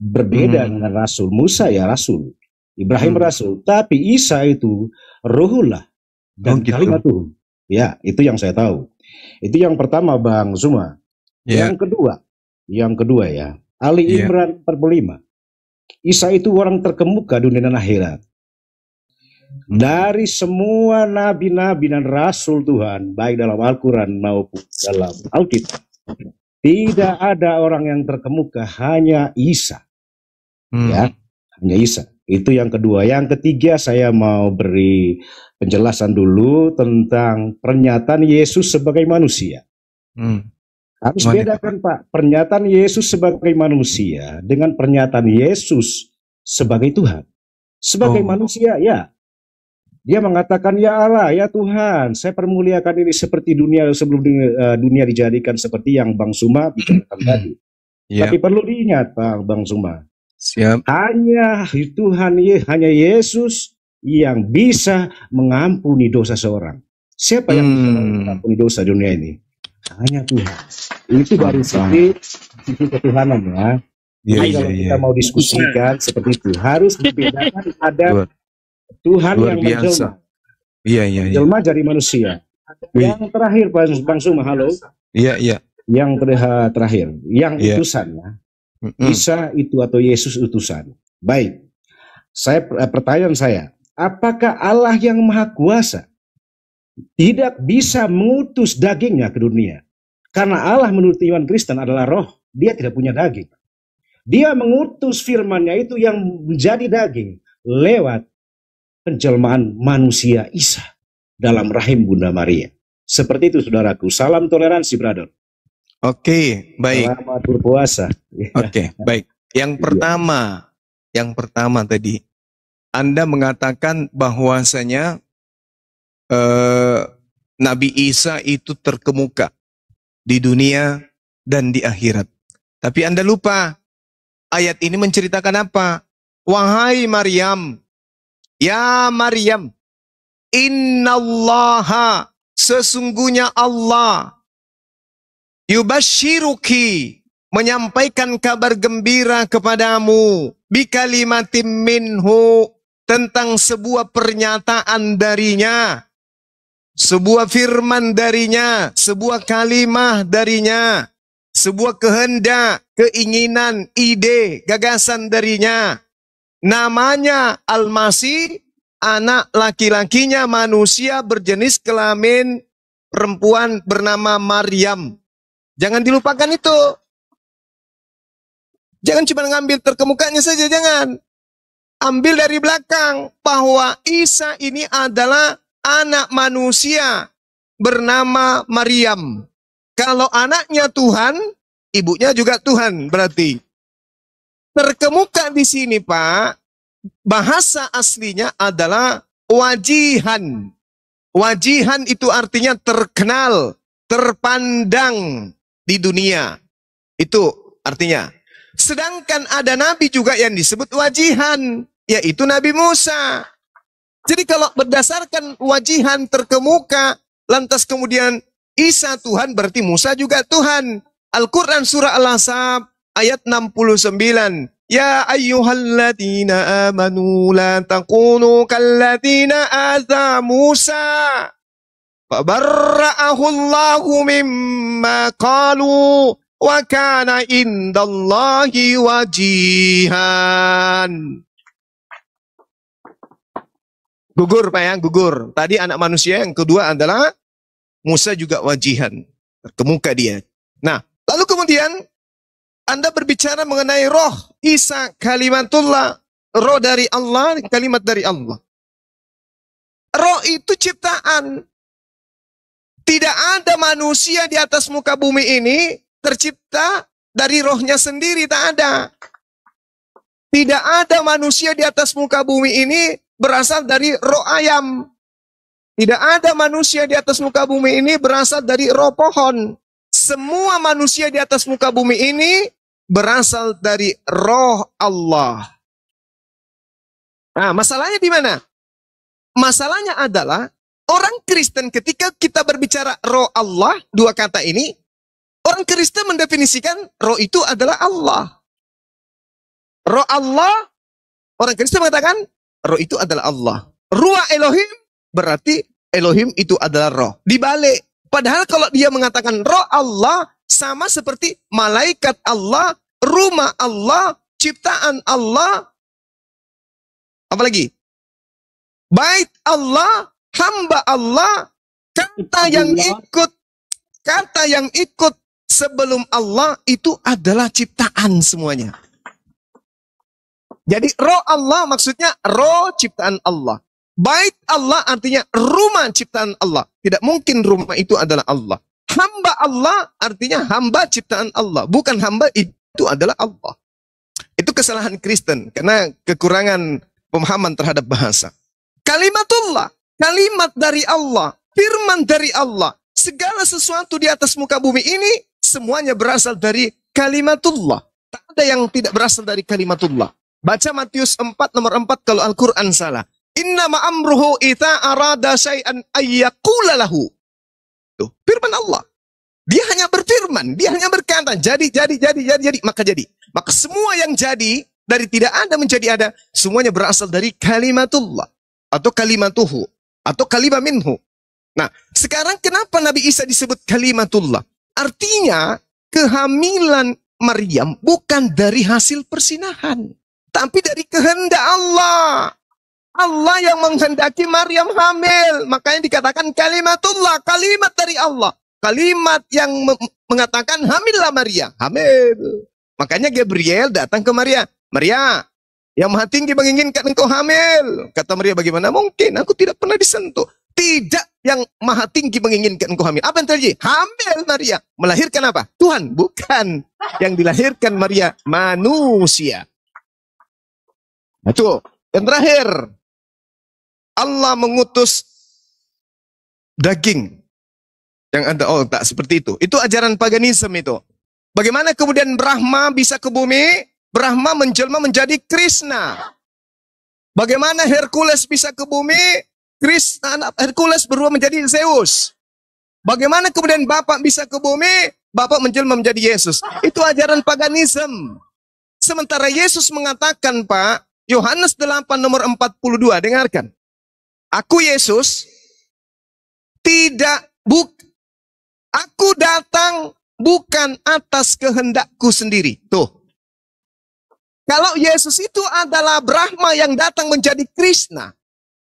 [SPEAKER 8] Berbeda dengan rasul. Musa ya rasul, Ibrahim rasul, tapi Isa itu ruhullah dan kalimatuhu. Ya, itu yang saya tahu. Itu yang pertama Bang Zuma. Yang kedua ya, Ali Imran 45. Isa itu orang terkemuka dunia dan akhirat. Dari semua nabi-nabi dan rasul Tuhan, baik dalam Al-Quran maupun dalam Alkitab, tidak ada orang yang terkemuka, hanya Isa. Ya, hanya Isa. Itu yang kedua. Yang ketiga saya mau beri penjelasan dulu tentang pernyataan Yesus sebagai manusia. Harus bedakan Pak, pernyataan Yesus sebagai manusia dengan pernyataan Yesus sebagai Tuhan. Sebagai manusia ya, dia mengatakan ya Allah, ya Tuhan, saya permuliakan ini seperti dunia sebelum dunia dijadikan, seperti yang Bang Suma bicarakan tadi. Tapi perlu diingat Pak Bang Suma, hanya Tuhan, hanya Yesus yang bisa mengampuni dosa seorang. Siapa yang bisa mengampuni dosa dunia ini? Hanya Tuhan. Itu baru sisi ketuhanan ya. Kalau kita mau diskusikan seperti itu, harus dibedakan ada Tuhan yang menjelma. Jelma dari manusia. Yang terakhir Bang Suma, halo. Yang terakhir, yang utusan ya. Isa itu atau Yesus utusan. Baik. Pertanyaan saya, apakah Allah yang Maha Kuasa tidak bisa mengutus dagingnya ke dunia? Karena Allah menurut iman Kristen adalah roh, dia tidak punya daging. Dia mengutus firman-Nya itu yang menjadi daging lewat penjelmaan manusia Isa dalam rahim Bunda Maria. Seperti itu saudaraku. Salam toleransi, brother.
[SPEAKER 2] Oke, baik.
[SPEAKER 8] Selamat berpuasa.
[SPEAKER 2] Oke, baik. Yang pertama tadi Anda mengatakan bahwasanya Nabi Isa itu terkemuka di dunia dan di akhirat. Tapi Anda lupa, ayat ini menceritakan apa? Wahai Maryam, ya Maryam, innallaha, sesungguhnya Allah, yubashiruki, menyampaikan kabar gembira kepadamu, bikalimatim minhu, tentang sebuah pernyataan darinya, sebuah firman darinya, sebuah kalimah darinya, sebuah kehendak, keinginan, ide, gagasan darinya. Namanya Al-Masih anak laki-lakinya manusia berjenis kelamin perempuan bernama Maryam. Jangan dilupakan itu. Jangan cuma ngambil terkemukanya saja, jangan. Ambil dari belakang bahwa Isa ini adalah anak manusia bernama Maryam. Kalau anaknya Tuhan, ibunya juga Tuhan berarti. Terkemuka di sini, Pak, bahasa aslinya adalah wajihan. Wajihan itu artinya terkenal, terpandang di dunia. Itu artinya. Sedangkan ada nabi juga yang disebut wajihan, yaitu Nabi Musa. Jadi kalau berdasarkan wajihan terkemuka, lantas kemudian Isa Tuhan, berarti Musa juga Tuhan. Al-Quran surah Al-Ahzab ayat 69. Ya ayyuhalladzina amanu la takunu kalladzina aza Musa fabarra'ahu Allahu mimma qalu wa kana indallahi wajihan. Gugur Pak ya, gugur. Tadi anak manusia, yang kedua adalah Musa juga wajihan. Terkemuka dia. Nah, lalu kemudian Anda berbicara mengenai roh Isa kalimatullah, roh dari Allah, kalimat dari Allah. Roh itu ciptaan. Tidak ada manusia di atas muka bumi ini tercipta dari rohnya sendiri, tak ada. Tidak ada manusia di atas muka bumi ini berasal dari roh ayam. Tidak ada manusia di atas muka bumi ini berasal dari roh pohon. Semua manusia di atas muka bumi ini berasal dari roh Allah. Nah, masalahnya di mana? Masalahnya adalah orang Kristen ketika kita berbicara roh Allah, dua kata ini, orang Kristen mendefinisikan roh itu adalah Allah. Roh Allah, orang Kristen mengatakan roh itu adalah Allah. Ruah Elohim berarti Elohim itu adalah roh. Dibalik. Padahal kalau dia mengatakan roh Allah sama seperti malaikat Allah, rumah Allah, ciptaan Allah. Apalagi? Bait Allah, hamba Allah, kata yang ikut sebelum Allah itu adalah ciptaan semuanya. Jadi roh Allah maksudnya roh ciptaan Allah. Bait Allah artinya rumah ciptaan Allah. Tidak mungkin rumah itu adalah Allah. Hamba Allah artinya hamba ciptaan Allah. Bukan hamba itu adalah Allah. Itu kesalahan Kristen karena kekurangan pemahaman terhadap bahasa. Kalimatullah, kalimat dari Allah, firman dari Allah. Segala sesuatu di atas muka bumi ini semuanya berasal dari kalimatullah. Tak ada yang tidak berasal dari kalimatullah. Baca Matius 4 nomor 4 kalau Al-Quran salah. Innama amruhu ita arada syai'an ayyakula lahu. Tuh, firman Allah. Dia hanya berfirman, dia hanya berkata, jadi, maka jadi. Maka semua yang jadi, dari tidak ada menjadi ada, semuanya berasal dari kalimatullah. Atau kalimatuhu. Atau kalimah minhu. Nah, sekarang kenapa Nabi Isa disebut kalimatullah? Artinya, kehamilan Maryam bukan dari hasil persinahan. Tapi dari kehendak Allah. Allah yang menghendaki Maryam hamil. Makanya dikatakan kalimatullah, kalimat dari Allah. Kalimat yang mengatakan hamillah Maria. Hamil. Makanya Gabriel datang ke Maria. Maria, yang Maha Tinggi menginginkan engkau hamil. Kata Maria, bagaimana mungkin? Aku tidak pernah disentuh. Tidak, yang Maha Tinggi menginginkan engkau hamil. Apa yang terjadi? Hamil Maria. Melahirkan apa? Tuhan. Bukan. Yang dilahirkan Maria, manusia. Itu. Yang terakhir. Allah mengutus daging. Yang ada, oh tak seperti itu. Itu ajaran paganisme itu. Bagaimana kemudian Brahma bisa ke bumi? Brahma menjelma menjadi Krishna. Bagaimana Hercules bisa ke bumi? Hercules berubah menjadi Zeus. Bagaimana kemudian Bapak bisa ke bumi? Bapak menjelma menjadi Yesus. Itu ajaran paganisme. Sementara Yesus mengatakan, Pak, Yohanes 8 nomor 42, dengarkan. Aku Yesus aku datang bukan atas kehendakku sendiri. Tuh. Kalau Yesus itu adalah Brahma yang datang menjadi Krishna.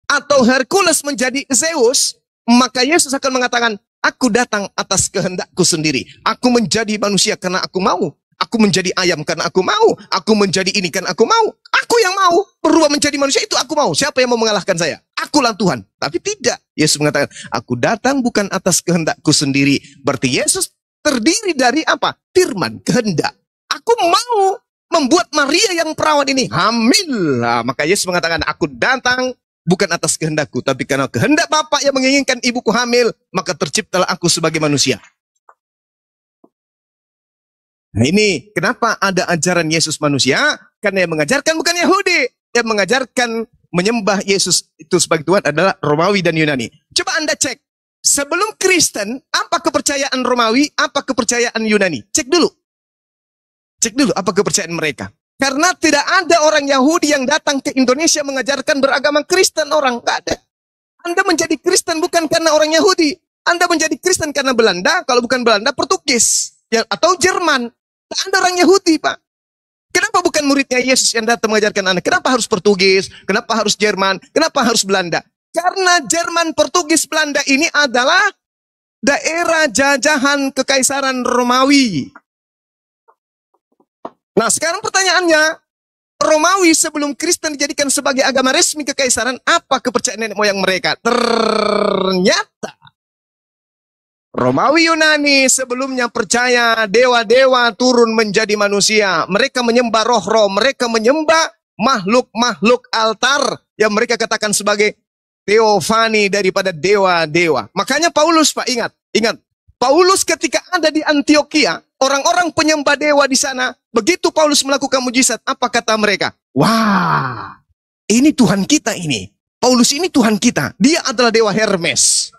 [SPEAKER 2] atau Hercules menjadi Zeus, maka Yesus akan mengatakan, aku datang atas kehendakku sendiri. Aku menjadi manusia karena aku mau. Aku menjadi ayam karena aku mau. Aku menjadi ini karena aku mau. Aku yang mau berubah menjadi manusia, itu aku mau. Siapa yang mau mengalahkan saya? Akulah Tuhan. Tapi tidak. Yesus mengatakan, aku datang bukan atas kehendakku sendiri. Berarti Yesus terdiri dari apa? Firman, kehendak. Aku mau membuat Maria yang perawan ini hamil. Nah, maka Yesus mengatakan, aku datang bukan atas kehendakku, tapi karena kehendak Bapa yang menginginkan ibuku hamil, maka terciptalah aku sebagai manusia. Nah, ini kenapa ada ajaran Yesus manusia? Karena yang mengajarkan bukan Yahudi. Yang mengajarkan menyembah Yesus itu sebagai Tuhan adalah Romawi dan Yunani. Coba Anda cek. Sebelum Kristen, apa kepercayaan Romawi, apa kepercayaan Yunani? Cek dulu. Cek dulu apa kepercayaan mereka. Karena tidak ada orang Yahudi yang datang ke Indonesia mengajarkan beragama Kristen orang. Nggak ada. Anda menjadi Kristen bukan karena orang Yahudi. Anda menjadi Kristen karena Belanda, kalau bukan Belanda, Portugis. Atau Jerman. Anda orang Yahudi, Pak. Kenapa bukan muridnya Yesus yang datang mengajarkan Anda? Kenapa harus Portugis? Kenapa harus Jerman? Kenapa harus Belanda? Karena Jerman, Portugis, Belanda ini adalah daerah jajahan Kekaisaran Romawi. Nah, sekarang pertanyaannya, Romawi sebelum Kristen dijadikan sebagai agama resmi Kekaisaran, apa kepercayaan nenek moyang mereka? Ternyata Romawi Yunani sebelumnya percaya dewa-dewa turun menjadi manusia. Mereka menyembah roh-roh, mereka menyembah makhluk-makhluk altar yang mereka katakan sebagai teofani daripada dewa-dewa. Makanya Paulus, Pak, ingat. Paulus ketika ada di Antioquia, orang-orang penyembah dewa di sana, begitu Paulus melakukan mujizat, apa kata mereka? Wah, ini Tuhan kita ini. Paulus ini Tuhan kita. Dia adalah dewa Hermes.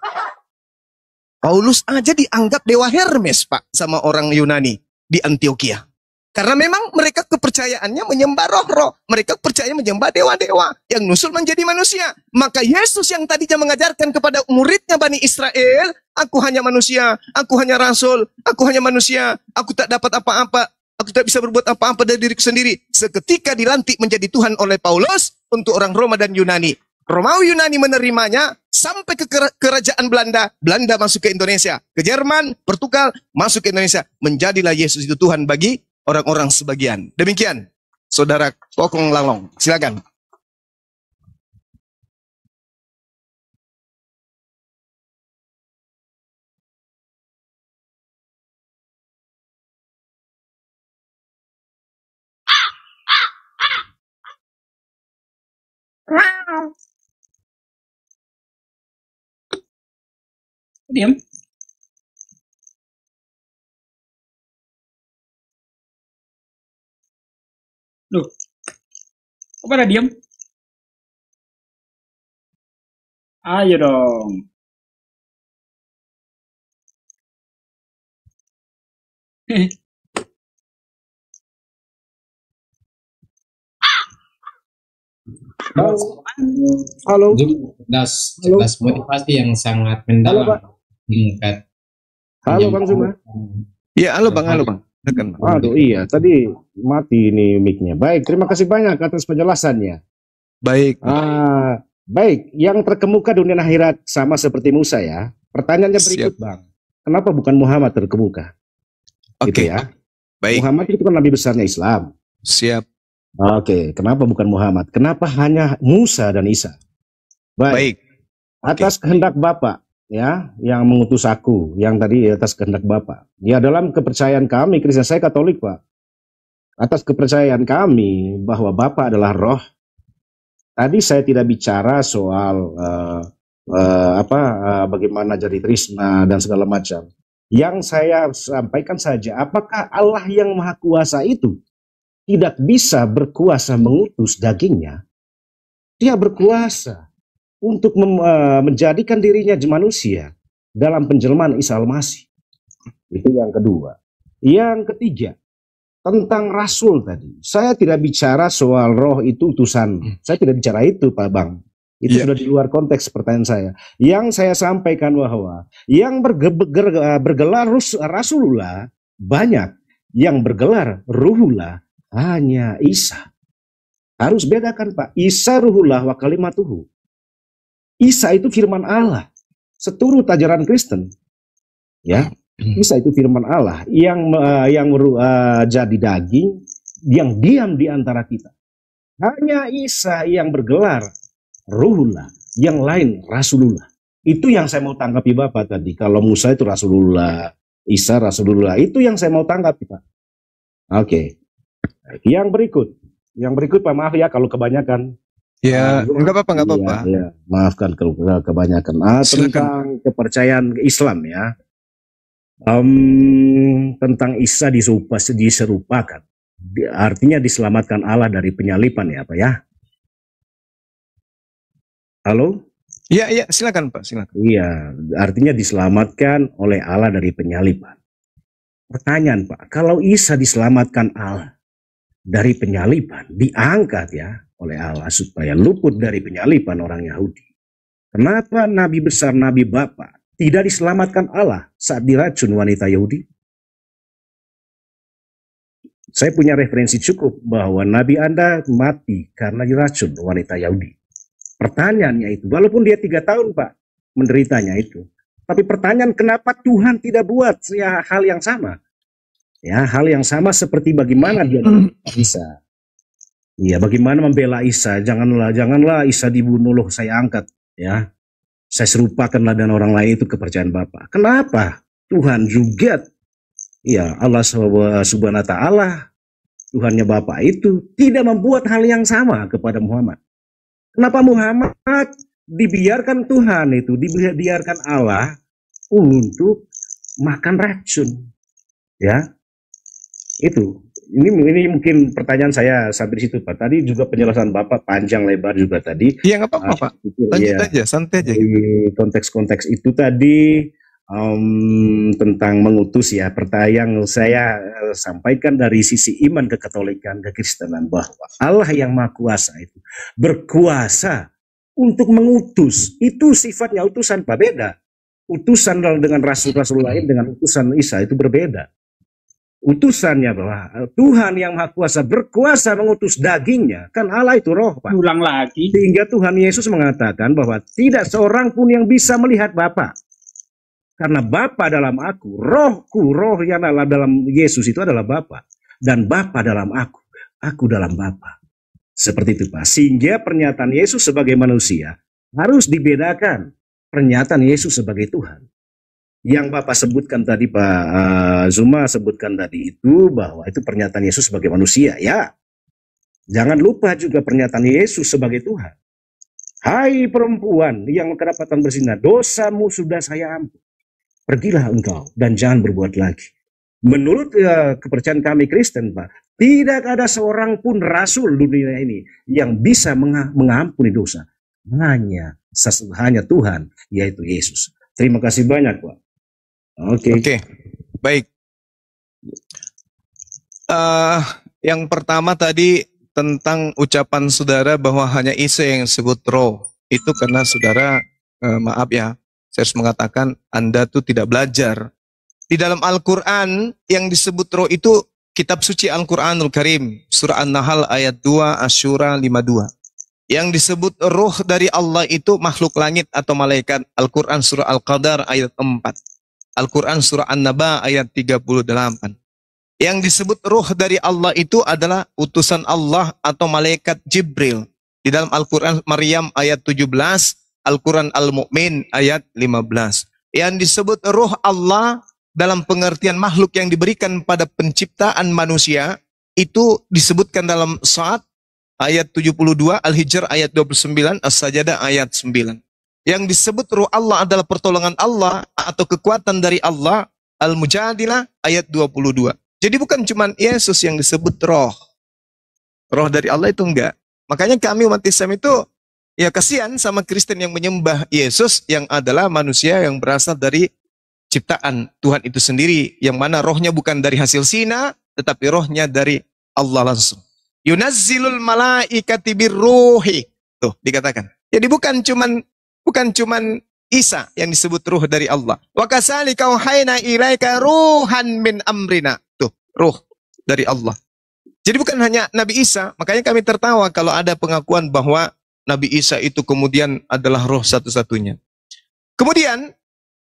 [SPEAKER 2] Paulus aja dianggap dewa Hermes, Pak, sama orang Yunani di Antioquia. Karena memang mereka kepercayaannya menyembah roh-roh. Mereka percaya menyembah dewa-dewa yang nusul menjadi manusia. Maka Yesus yang tadinya mengajarkan kepada muridnya Bani Israel, aku hanya manusia, aku hanya rasul, aku hanya manusia, aku tak dapat apa-apa, aku tak bisa berbuat apa-apa dari diriku sendiri. Seketika dilantik menjadi Tuhan oleh Paulus untuk orang Roma dan Yunani. Romawi Yunani menerimanya sampai ke kerajaan Belanda. Belanda masuk ke Indonesia. Ke Jerman, Portugal, masuk ke Indonesia. Menjadilah Yesus itu Tuhan bagi orang-orang sebagian. Demikian, Saudara Kokong Lalong. Silakan.
[SPEAKER 4] Diam. Loh, kok pada diam? Ayo dong.
[SPEAKER 3] Halo.
[SPEAKER 5] Das motivasi yang sangat mendalam.
[SPEAKER 3] Halo Bang Zuma.
[SPEAKER 2] Ya, halo Bang.
[SPEAKER 8] Aduh iya, tadi mati ini mic-nya. Baik, terima kasih banyak atas penjelasannya.
[SPEAKER 2] Baik.
[SPEAKER 8] Baik, yang terkemuka dunia akhirat sama seperti Musa ya. Pertanyaannya berikut, Bang. Kenapa bukan Muhammad terkemuka?
[SPEAKER 2] Oke.
[SPEAKER 8] Gitu ya.
[SPEAKER 2] Baik.
[SPEAKER 8] Muhammad itu kan nabi besarnya Islam.
[SPEAKER 2] Siap.
[SPEAKER 8] Oke, kenapa bukan Muhammad? Kenapa hanya Musa dan Isa? Baik. Atas kehendak Bapa ya, yang mengutus aku, yang tadi atas kehendak Bapa. Ya, dalam kepercayaan kami Kristen, saya Katolik, Pak. Atas kepercayaan kami bahwa Bapa adalah roh. Tadi saya tidak bicara soal bagaimana jadi tresna dan segala macam. Yang saya sampaikan saja, apakah Allah yang Maha Kuasa itu tidak bisa berkuasa mengutus dagingnya? Dia berkuasa untuk menjadikan dirinya manusia dalam penjelmaan Isa Al-Masih. Itu yang kedua. Yang ketiga, tentang Rasul tadi. Saya tidak bicara soal roh itu utusan. Saya tidak bicara itu, Pak Bang. Itu sudah di luar konteks pertanyaan saya. Yang saya sampaikan bahwa yang bergelar Rasulullah banyak. Yang bergelar Ruhullah hanya Isa. Harus bedakan, Pak. Isa Ruhullah wa kalimatuhu. Isa itu firman Allah. Seturut ajaran Kristen. Ya, Isa itu firman Allah yang jadi daging, yang diam di antara kita. Hanya Isa yang bergelar Ruhullah, yang lain Rasulullah. Itu yang saya mau tanggapi Bapak tadi. Kalau Musa itu Rasulullah, Isa Rasulullah, itu yang saya mau tanggapi Pak. Oke. Yang berikut Pak, maaf ya kalau kebanyakan.
[SPEAKER 2] Ya, enggak apa-apa.
[SPEAKER 8] Ya, maafkan kalau kebanyakan. Tentang kepercayaan Islam ya. Tentang Isa diserupakan. Artinya diselamatkan Allah dari penyalipan ya Pak ya. Halo?
[SPEAKER 2] Iya, silakan Pak, silakan.
[SPEAKER 8] Iya, artinya diselamatkan oleh Allah dari penyalipan. Pertanyaan Pak, kalau Isa diselamatkan Allah dari penyalipan, diangkat ya oleh Allah supaya luput dari penyalipan orang Yahudi. Kenapa Nabi besar, Nabi Bapa tidak diselamatkan Allah saat diracun wanita Yahudi? Saya punya referensi cukup bahwa Nabi Anda mati karena diracun wanita Yahudi. Pertanyaannya itu, walaupun dia 3 tahun Pak menderitanya itu, tapi pertanyaan kenapa Tuhan tidak buat ya, hal yang sama? Ya, hal yang sama seperti bagaimana dia Isa. Ya, bagaimana membela Isa? Janganlah Isa dibunuh loh, saya angkat. Ya, saya serupakanlah dengan orang lain, itu kepercayaan Bapak. Kenapa Tuhan juga, ya Allah Subhanahu wa Ta'ala, Tuhannya Bapak itu tidak membuat hal yang sama kepada Muhammad? Kenapa Muhammad dibiarkan Tuhan itu, dibiarkan Allah untuk makan racun? Ya, itu. Ini mungkin pertanyaan saya sampai di situ Pak. Tadi juga penjelasan Bapak panjang lebar juga tadi.
[SPEAKER 2] Iya, nggak apa-apa Pak. Lanjut aja, santai aja.
[SPEAKER 8] Di konteks-konteks itu tadi tentang mengutus ya, pertanyaan yang saya sampaikan dari sisi iman kekatolikan, kekristenan, bahwa Allah yang Maha Kuasa itu berkuasa untuk mengutus. Itu sifatnya utusan Pak, beda. Utusan dengan rasul-rasul lain dengan utusan Isa itu berbeda. Utusannya bahwa Tuhan yang Maha Kuasa berkuasa mengutus dagingnya, kan Allah itu roh Pak.
[SPEAKER 4] Ulang lagi.
[SPEAKER 8] Sehingga Tuhan Yesus mengatakan bahwa tidak seorang pun yang bisa melihat Bapa. Karena Bapa dalam aku, rohku, roh yang dalam Yesus itu adalah Bapa. Dan Bapa dalam aku dalam Bapa. Seperti itu Pak. Sehingga pernyataan Yesus sebagai manusia harus dibedakan pernyataan Yesus sebagai Tuhan. Yang Bapak sebutkan tadi, Pak Zuma sebutkan tadi itu, bahwa itu pernyataan Yesus sebagai manusia. Ya, jangan lupa juga pernyataan Yesus sebagai Tuhan. Hai perempuan yang kedapatan berzina, dosamu sudah saya ampun. Pergilah engkau dan jangan berbuat lagi. Menurut kepercayaan kami Kristen Pak, tidak ada seorang pun rasul dunia ini yang bisa mengampuni dosa. Hanya Tuhan, yaitu Yesus. Terima kasih banyak Pak. Oke.
[SPEAKER 2] Baik. Yang pertama tadi tentang ucapan saudara bahwa hanya Isa yang disebut roh. Itu karena saudara, maaf ya, saya harus mengatakan Anda tuh tidak belajar. Di dalam Al-Quran yang disebut roh itu kitab suci Al-Quranul Karim. Surah An-Nahl ayat 2, Asy-Syura 52. Yang disebut roh dari Allah itu makhluk langit atau malaikat. Al-Quran surah Al-Qadar ayat 4. Al-Quran surah An-Naba ayat 38. Yang disebut roh dari Allah itu adalah utusan Allah atau malaikat Jibril. Di dalam Al-Quran Maryam ayat 17, Al-Quran Al-Mu'min ayat 15. Yang disebut roh Allah dalam pengertian makhluk yang diberikan pada penciptaan manusia, itu disebutkan dalam Sa'ad ayat 72, Al-Hijr ayat 29, As-Sajadah ayat 9. Yang disebut roh Allah adalah pertolongan Allah atau kekuatan dari Allah, Al-Mujadilah ayat 22. Jadi bukan cuma Yesus yang disebut roh. Roh dari Allah itu enggak. Makanya kami umat Islam itu ya kasihan sama Kristen yang menyembah Yesus yang adalah manusia yang berasal dari ciptaan Tuhan itu sendiri, yang mana rohnya bukan dari hasil zina, tetapi rohnya dari Allah langsung. Yunazzilul malaikati birruhi. Tuh dikatakan. Jadi bukan cuman Isa yang disebut ruh dari Allah. Wa kasalika auhayna ilaika ruhan min amrina. Tuh, ruh dari Allah. Jadi bukan hanya Nabi Isa, makanya kami tertawa kalau ada pengakuan bahwa Nabi Isa itu kemudian adalah roh satu-satunya. Kemudian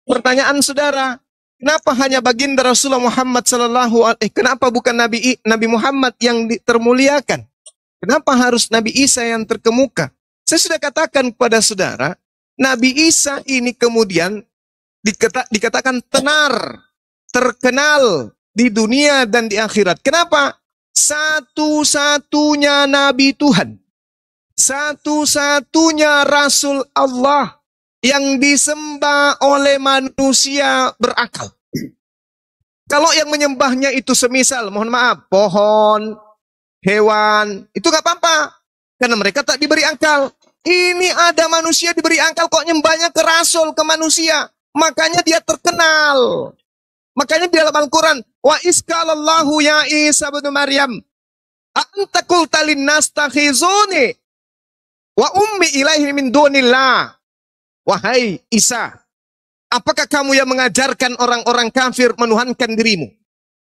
[SPEAKER 2] pertanyaan saudara, kenapa hanya baginda Rasulullah Muhammad kenapa bukan Nabi Muhammad yang termuliakan? Kenapa harus Nabi Isa yang terkemuka? Saya sudah katakan kepada saudara, Nabi Isa ini kemudian dikatakan tenar, terkenal di dunia dan di akhirat. Kenapa? Satu-satunya Nabi Tuhan, satu-satunya Rasul Allah yang disembah oleh manusia berakal. Kalau yang menyembahnya itu semisal, mohon maaf, pohon, hewan, itu gak apa-apa. Karena mereka tak diberi akal. Ini ada manusia diberi akal kok nyembahnya ke Rasul, ke manusia. Makanya dia terkenal. Makanya di dalam Al-Quran, wa iskalallahu ya Isa bin Maryam, anta qulta linnas takhizuni wa ummi ilaihi min dunillah. Wahai Isa, apakah kamu yang mengajarkan orang-orang kafir menuhankan dirimu?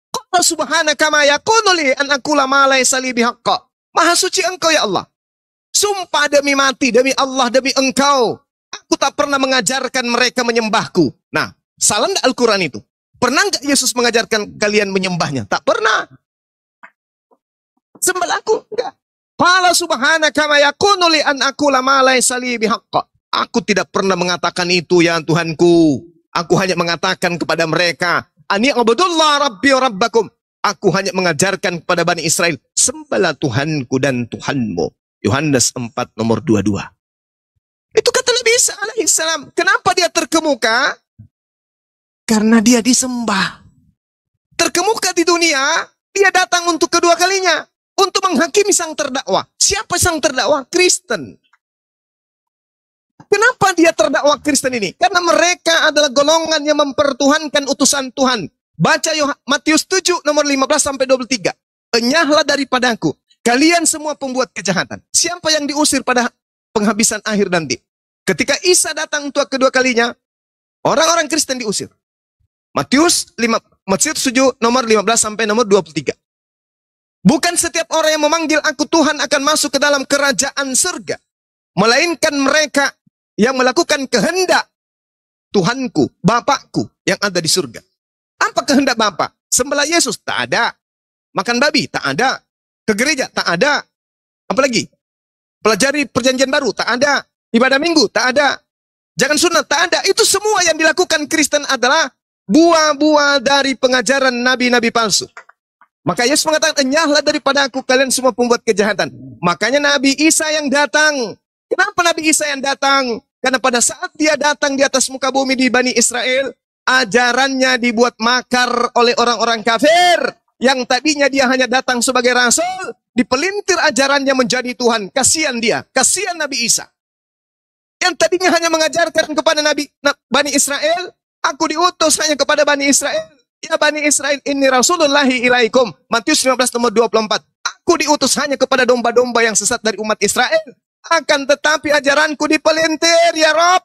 [SPEAKER 2] Qala subhanaka ma yakunu li an aqula ma laysa li bihaqqa. Maha suci engkau ya Allah. Sumpah demi mati, demi Allah, demi engkau, aku tak pernah mengajarkan mereka menyembahku. Nah, salah enggak Al-Quran itu? Pernah enggak Yesus mengajarkan kalian menyembahnya? Tak pernah. Sembah aku? Enggak. Qala subhanaka ma yakunu li an aqula ma laysa li bihaqqa. Aku tidak pernah mengatakan itu ya Tuhanku. Aku hanya mengatakan kepada mereka, ani abdullah rabbi wa rabbakum. Aku hanya mengajarkan kepada Bani Israel, sembahlah Tuhanku dan Tuhanmu. Yohanes 4 nomor 22. Itu kata Nabi Isa alaihissalam. Kenapa dia terkemuka? Karena dia disembah. Terkemuka di dunia, dia datang untuk kedua kalinya. Untuk menghakimi sang terdakwa. Siapa sang terdakwa? Kristen. Kenapa dia terdakwa Kristen ini? Karena mereka adalah golongan yang mempertuhankan utusan Tuhan. Baca Matius 7 nomor 15 sampai 23. Enyahlah daripadaku, kalian semua pembuat kejahatan. Siapa yang diusir pada penghabisan akhir nanti? Ketika Isa datang untuk kedua kalinya, orang-orang Kristen diusir. Matius 7 nomor 15 sampai nomor 23. Bukan setiap orang yang memanggil aku Tuhan akan masuk ke dalam kerajaan surga, melainkan mereka yang melakukan kehendak Tuhanku, Bapakku yang ada di surga. Apa kehendak Bapak? Sembelih Yesus? Tak ada. Makan babi? Tak ada. Ke gereja? Tak ada. Apalagi? Pelajari perjanjian baru? Tak ada. Ibadah minggu? Tak ada. Jangan sunat? Tak ada. Itu semua yang dilakukan Kristen adalah buah-buah dari pengajaran nabi-nabi palsu. Maka Yesus mengatakan, enyahlah daripada aku kalian semua pembuat kejahatan. Makanya Nabi Isa yang datang. Kenapa Nabi Isa yang datang? Karena pada saat dia datang di atas muka bumi di Bani Israel, ajarannya dibuat makar oleh orang-orang kafir. Yang tadinya dia hanya datang sebagai rasul, dipelintir ajarannya menjadi Tuhan. Kasihan dia, kasihan Nabi Isa. Yang tadinya hanya mengajarkan kepada Bani Israel, aku diutus hanya kepada Bani Israel. Ya Bani Israel, ini Rasulullahi ilaikum. Matius 15 nomor 24. Aku diutus hanya kepada domba-domba yang sesat dari umat Israel. Akan tetapi ajaranku dipelintir, ya Rob.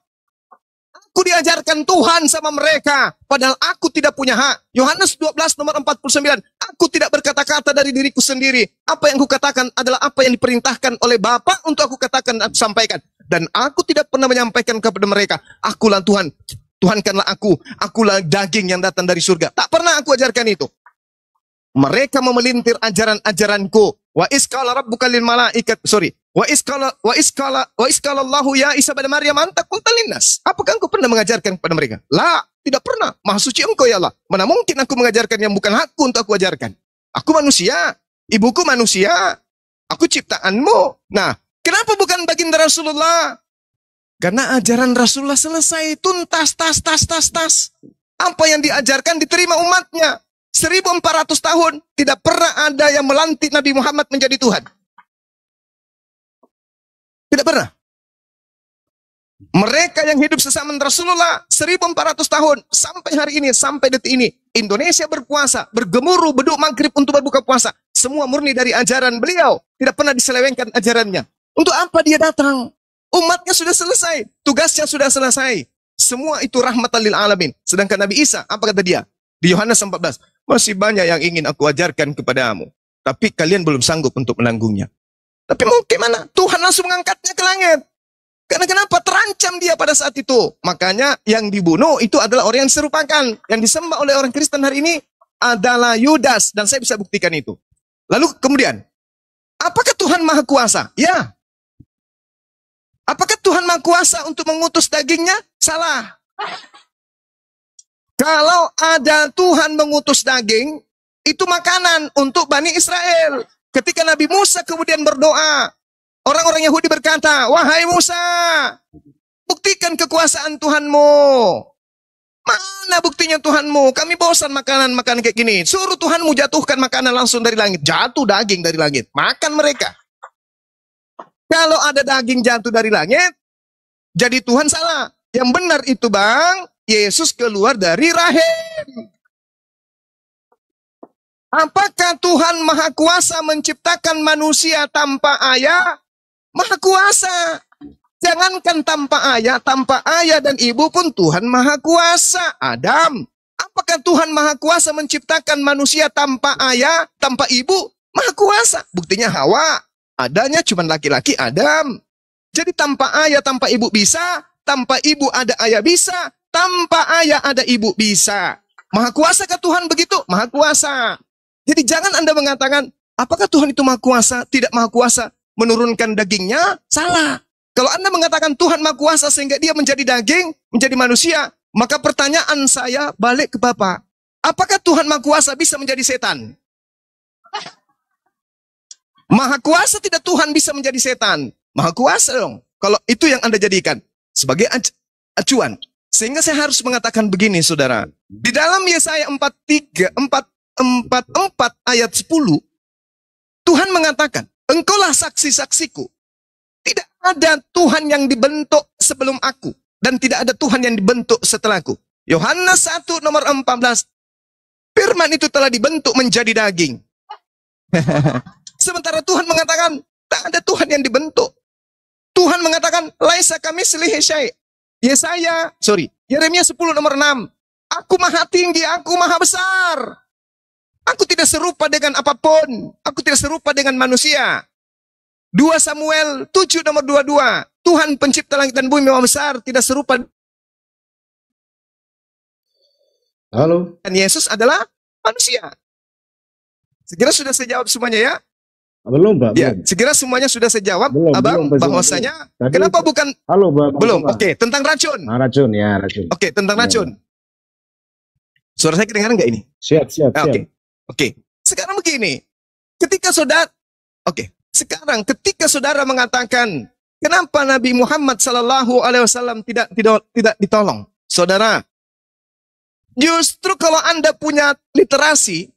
[SPEAKER 2] Aku diajarkan Tuhan sama mereka. Padahal aku tidak punya hak. Yohanes 12 nomor 49. Aku tidak berkata-kata dari diriku sendiri. Apa yang aku katakan adalah apa yang diperintahkan oleh Bapa untuk aku katakan dan aku sampaikan. Dan aku tidak pernah menyampaikan kepada mereka, akulah Tuhan. Tuhankanlah aku. Akulah daging yang datang dari surga. Tak pernah aku ajarkan itu. Mereka memelintir ajaran-ajaranku. Wa iskala rabbuka lil malaikat. Wa iskala Allahu ya Isa bin Maryam anta qulta linnas. Apakah engkau pernah mengajarkan kepada mereka? La, tidak pernah. Maha suci engkau ya Allah. Mana mungkin aku mengajarkan yang bukan hakku untuk aku ajarkan. Aku manusia, ibuku manusia, aku ciptaanmu. Nah, kenapa bukan baginda Rasulullah? Karena ajaran Rasulullah selesai, tuntas, tas. Apa yang diajarkan diterima umatnya. 1400 tahun tidak pernah ada yang melantik Nabi Muhammad menjadi Tuhan. Tidak pernah. Mereka yang hidup sesama Rasulullah 1400 tahun sampai hari ini, sampai detik ini, Indonesia berpuasa, bergemuruh beduk maghrib untuk berbuka puasa. Semua murni dari ajaran beliau, tidak pernah diselewengkan ajarannya. Untuk apa dia datang? Umatnya sudah selesai, tugasnya sudah selesai. Semua itu rahmatan lil alamin. Sedangkan Nabi Isa, apa kata dia? Di Yohanes 14, masih banyak yang ingin aku ajarkan kepadamu, tapi kalian belum sanggup untuk menanggungnya. Tapi mau gimana? Tuhan langsung mengangkatnya ke langit. Karena kenapa? Terancam dia pada saat itu. Makanya yang dibunuh itu adalah orang yang diserupakan. Yang disembah oleh orang Kristen hari ini adalah Yudas. Dan saya bisa buktikan itu. Lalu kemudian, apakah Tuhan Maha Kuasa? Ya. Apakah Tuhan Maha Kuasa untuk mengutus dagingnya? Salah. Kalau ada Tuhan mengutus daging, itu makanan untuk Bani Israel. Ketika Nabi Musa kemudian berdoa, orang-orang Yahudi berkata, wahai Musa, buktikan kekuasaan Tuhanmu. Mana buktinya Tuhanmu? Kami bosan makanan-makanan kayak gini. Suruh Tuhanmu jatuhkan makanan langsung dari langit. Jatuh daging dari langit. Makan mereka. Kalau ada daging jatuh dari langit, jadi Tuhan salah. Yang benar itu bang, Yesus keluar dari rahim. Apakah Tuhan Maha Kuasa menciptakan manusia tanpa ayah? Maha Kuasa. Jangankan tanpa ayah dan ibu pun Tuhan Maha Kuasa. Adam. Apakah Tuhan Maha Kuasa menciptakan manusia tanpa ayah, tanpa ibu? Maha Kuasa. Buktinya Hawa. Adanya cuma laki-laki Adam. Jadi tanpa ayah, tanpa ibu bisa. Tanpa ibu ada ayah bisa. Tanpa ayah ada ibu bisa. Maha Kuasa ke Tuhan begitu? Maha Kuasa. Jadi jangan Anda mengatakan, apakah Tuhan itu Maha Kuasa? Tidak Maha Kuasa menurunkan dagingnya? Salah. Kalau Anda mengatakan Tuhan Maha Kuasa sehingga dia menjadi daging, menjadi manusia, maka pertanyaan saya balik ke Bapak. Apakah Tuhan Maha Kuasa bisa menjadi setan? Maha Kuasa tidak Tuhan bisa menjadi setan. Maha Kuasa dong. Kalau itu yang Anda jadikan sebagai acuan. Sehingga saya harus mengatakan begini, saudara. Di dalam Yesaya 44 ayat 10, Tuhan mengatakan, engkaulah saksi-saksiku. Tidak ada Tuhan yang dibentuk sebelum aku. Dan tidak ada Tuhan yang dibentuk setelahku. Yohanes 1 nomor 14. Firman itu telah dibentuk menjadi daging. Sementara Tuhan mengatakan, tak ada Tuhan yang dibentuk. Tuhan mengatakan, laisa kamitslihi syai'. Yeremia 10 nomor 6. Aku maha tinggi, aku maha besar. Aku tidak serupa dengan apapun. Aku tidak serupa dengan manusia. 2 Samuel 7 nomor 22. Tuhan pencipta langit dan bumi maha besar, tidak serupa.
[SPEAKER 8] Halo.
[SPEAKER 2] Dan Yesus adalah manusia. Segera sudah saya jawab semuanya ya.
[SPEAKER 8] Belum, Pak.
[SPEAKER 2] Ya,
[SPEAKER 8] belum.
[SPEAKER 2] segera semuanya sudah saya jawab,
[SPEAKER 8] Belum,
[SPEAKER 2] Abang,
[SPEAKER 8] belum,
[SPEAKER 2] bahwasanya
[SPEAKER 8] belum.
[SPEAKER 2] kenapa bukan
[SPEAKER 8] Halo, Bang.
[SPEAKER 2] belum. Oke, tentang racun.
[SPEAKER 8] Racun ya, racun.
[SPEAKER 2] Oke, tentang
[SPEAKER 8] Ya.
[SPEAKER 2] racun. Suara saya kedengaran nggak ini?
[SPEAKER 8] Siap.
[SPEAKER 2] Oke. Sekarang begini. Ketika saudara mengatakan, kenapa Nabi Muhammad sallallahu alaihi wasallam tidak ditolong? Saudara, justru kalau Anda punya literasi,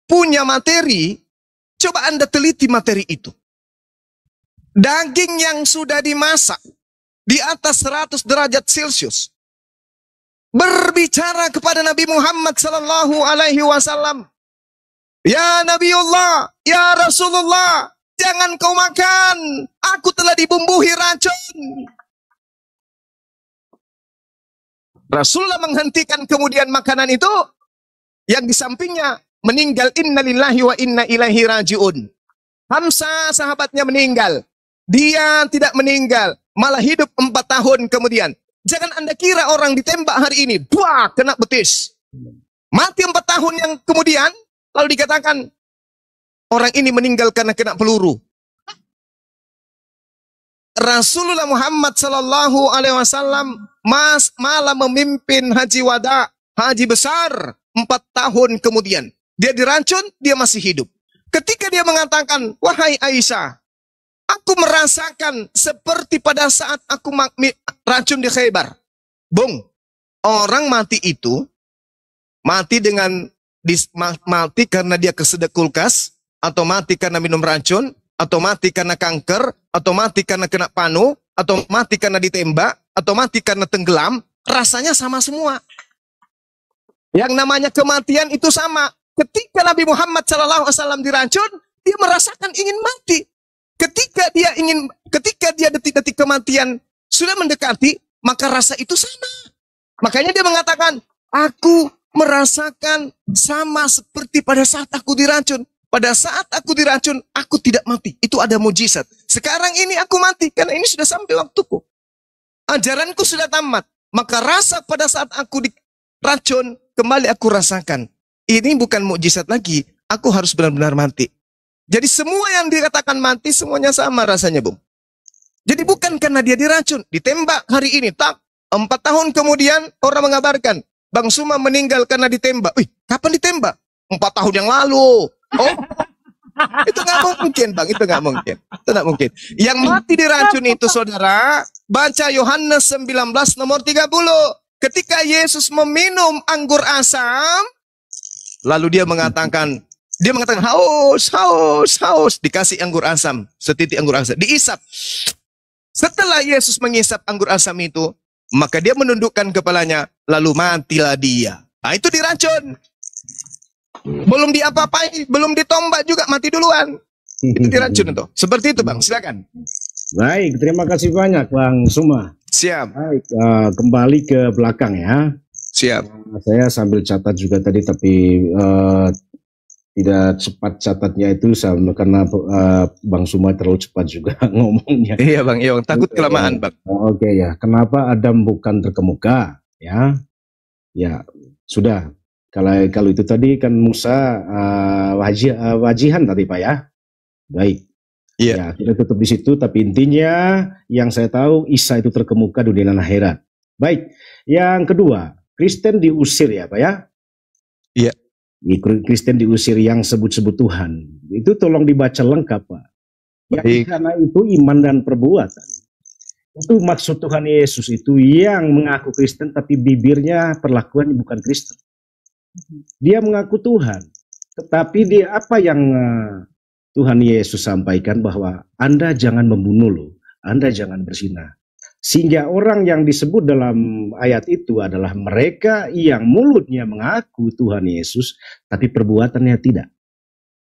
[SPEAKER 2] punya materi, coba Anda teliti materi itu. Daging yang sudah dimasak di atas 100 derajat Celcius berbicara kepada Nabi Muhammad sallallahu alaihi wasallam, "Ya Nabiullah, ya Rasulullah, jangan kau makan. Aku telah dibumbui racun." Rasulullah menghentikan kemudian makanan itu, yang di sampingnya meninggal, innalillahi wa inna ilaihi rajiun. Hamzah sahabatnya meninggal. Dia tidak meninggal, malah hidup 4 tahun kemudian. Jangan Anda kira orang ditembak hari ini, buah, kena betis. Mati 4 tahun yang kemudian, lalu dikatakan, orang ini meninggal karena kena peluru. Rasulullah Muhammad sallallahu alaihi wasallam malah memimpin haji wada, haji besar 4 tahun kemudian. Dia diracun, dia masih hidup. Ketika dia mengatakan, wahai Aisyah, aku merasakan seperti pada saat aku racun di Khaybar. Bung, orang mati itu, mati mati karena dia kesedek kulkas, atau mati karena minum racun, atau mati karena kanker, atau mati karena kena panu, atau mati karena ditembak, atau mati karena tenggelam, rasanya sama semua. Yang namanya kematian itu sama. Ketika Nabi Muhammad SAW diracun, dia merasakan ingin mati. Ketika dia detik-detik kematian sudah mendekati, maka rasa itu sama. Makanya dia mengatakan, aku merasakan sama seperti pada saat aku diracun. pada saat aku diracun, aku tidak mati. Itu ada mujizat. Sekarang ini aku mati, karena ini sudah sampai waktuku. Ajaranku sudah tamat. Maka rasa pada saat aku diracun, kembali aku rasakan. Ini bukan mujizat lagi. Aku harus benar-benar mati. Jadi semua yang dikatakan mati, semuanya sama rasanya, Bung. Jadi bukan karena dia diracun. Ditembak hari ini, tak. 4 tahun kemudian, orang mengabarkan, Bang Suma meninggal karena ditembak. Wih, kapan ditembak? 4 tahun yang lalu. Oh, itu nggak mungkin, Bang. Itu nggak mungkin. Itu nggak mungkin. Yang mati diracun itu, saudara, baca Yohanes 19 nomor 30. Ketika Yesus meminum anggur asam, lalu dia mengatakan haus, haus, haus. Dikasih anggur asam, setitik anggur asam, diisap. Setelah Yesus mengisap anggur asam itu, maka dia menundukkan kepalanya, lalu matilah dia. Nah, itu diracun. Belum diapa-apai, belum ditombak juga mati duluan. Itu diracun itu. Seperti itu, Bang. Silakan.
[SPEAKER 8] Baik, terima kasih banyak, Bang Suma.
[SPEAKER 2] Siap.
[SPEAKER 8] Baik, kembali ke belakang ya.
[SPEAKER 2] Siap.
[SPEAKER 8] Saya sambil catat juga tadi, tapi tidak cepat catatnya itu karena Bang Suma terlalu cepat juga ngomongnya.
[SPEAKER 2] Iya, Bang. Iya, takut kelamaan, Bang.
[SPEAKER 8] Oke ya. Kenapa Adam bukan terkemuka? Ya, ya sudah. Kalau itu tadi kan Musa wajihan tadi, Pak ya. Baik.
[SPEAKER 2] Iya.
[SPEAKER 8] Ya, kita tutup di situ. Tapi intinya yang saya tahu Isa itu terkemuka dunia dan akhirat. Baik. Yang kedua, Kristen diusir ya, Pak ya.
[SPEAKER 2] Iya.
[SPEAKER 8] Kristen diusir yang sebut-sebut Tuhan. Itu tolong dibaca lengkap, Pak. Ya, karena itu iman dan perbuatan. Itu maksud Tuhan Yesus itu yang mengaku Kristen tapi bibirnya perlakuannya bukan Kristen. Dia mengaku Tuhan, tetapi dia apa yang Tuhan Yesus sampaikan bahwa Anda jangan membunuh loh, Anda jangan berzina. Sehingga orang yang disebut dalam ayat itu adalah mereka yang mulutnya mengaku Tuhan Yesus, tapi perbuatannya tidak.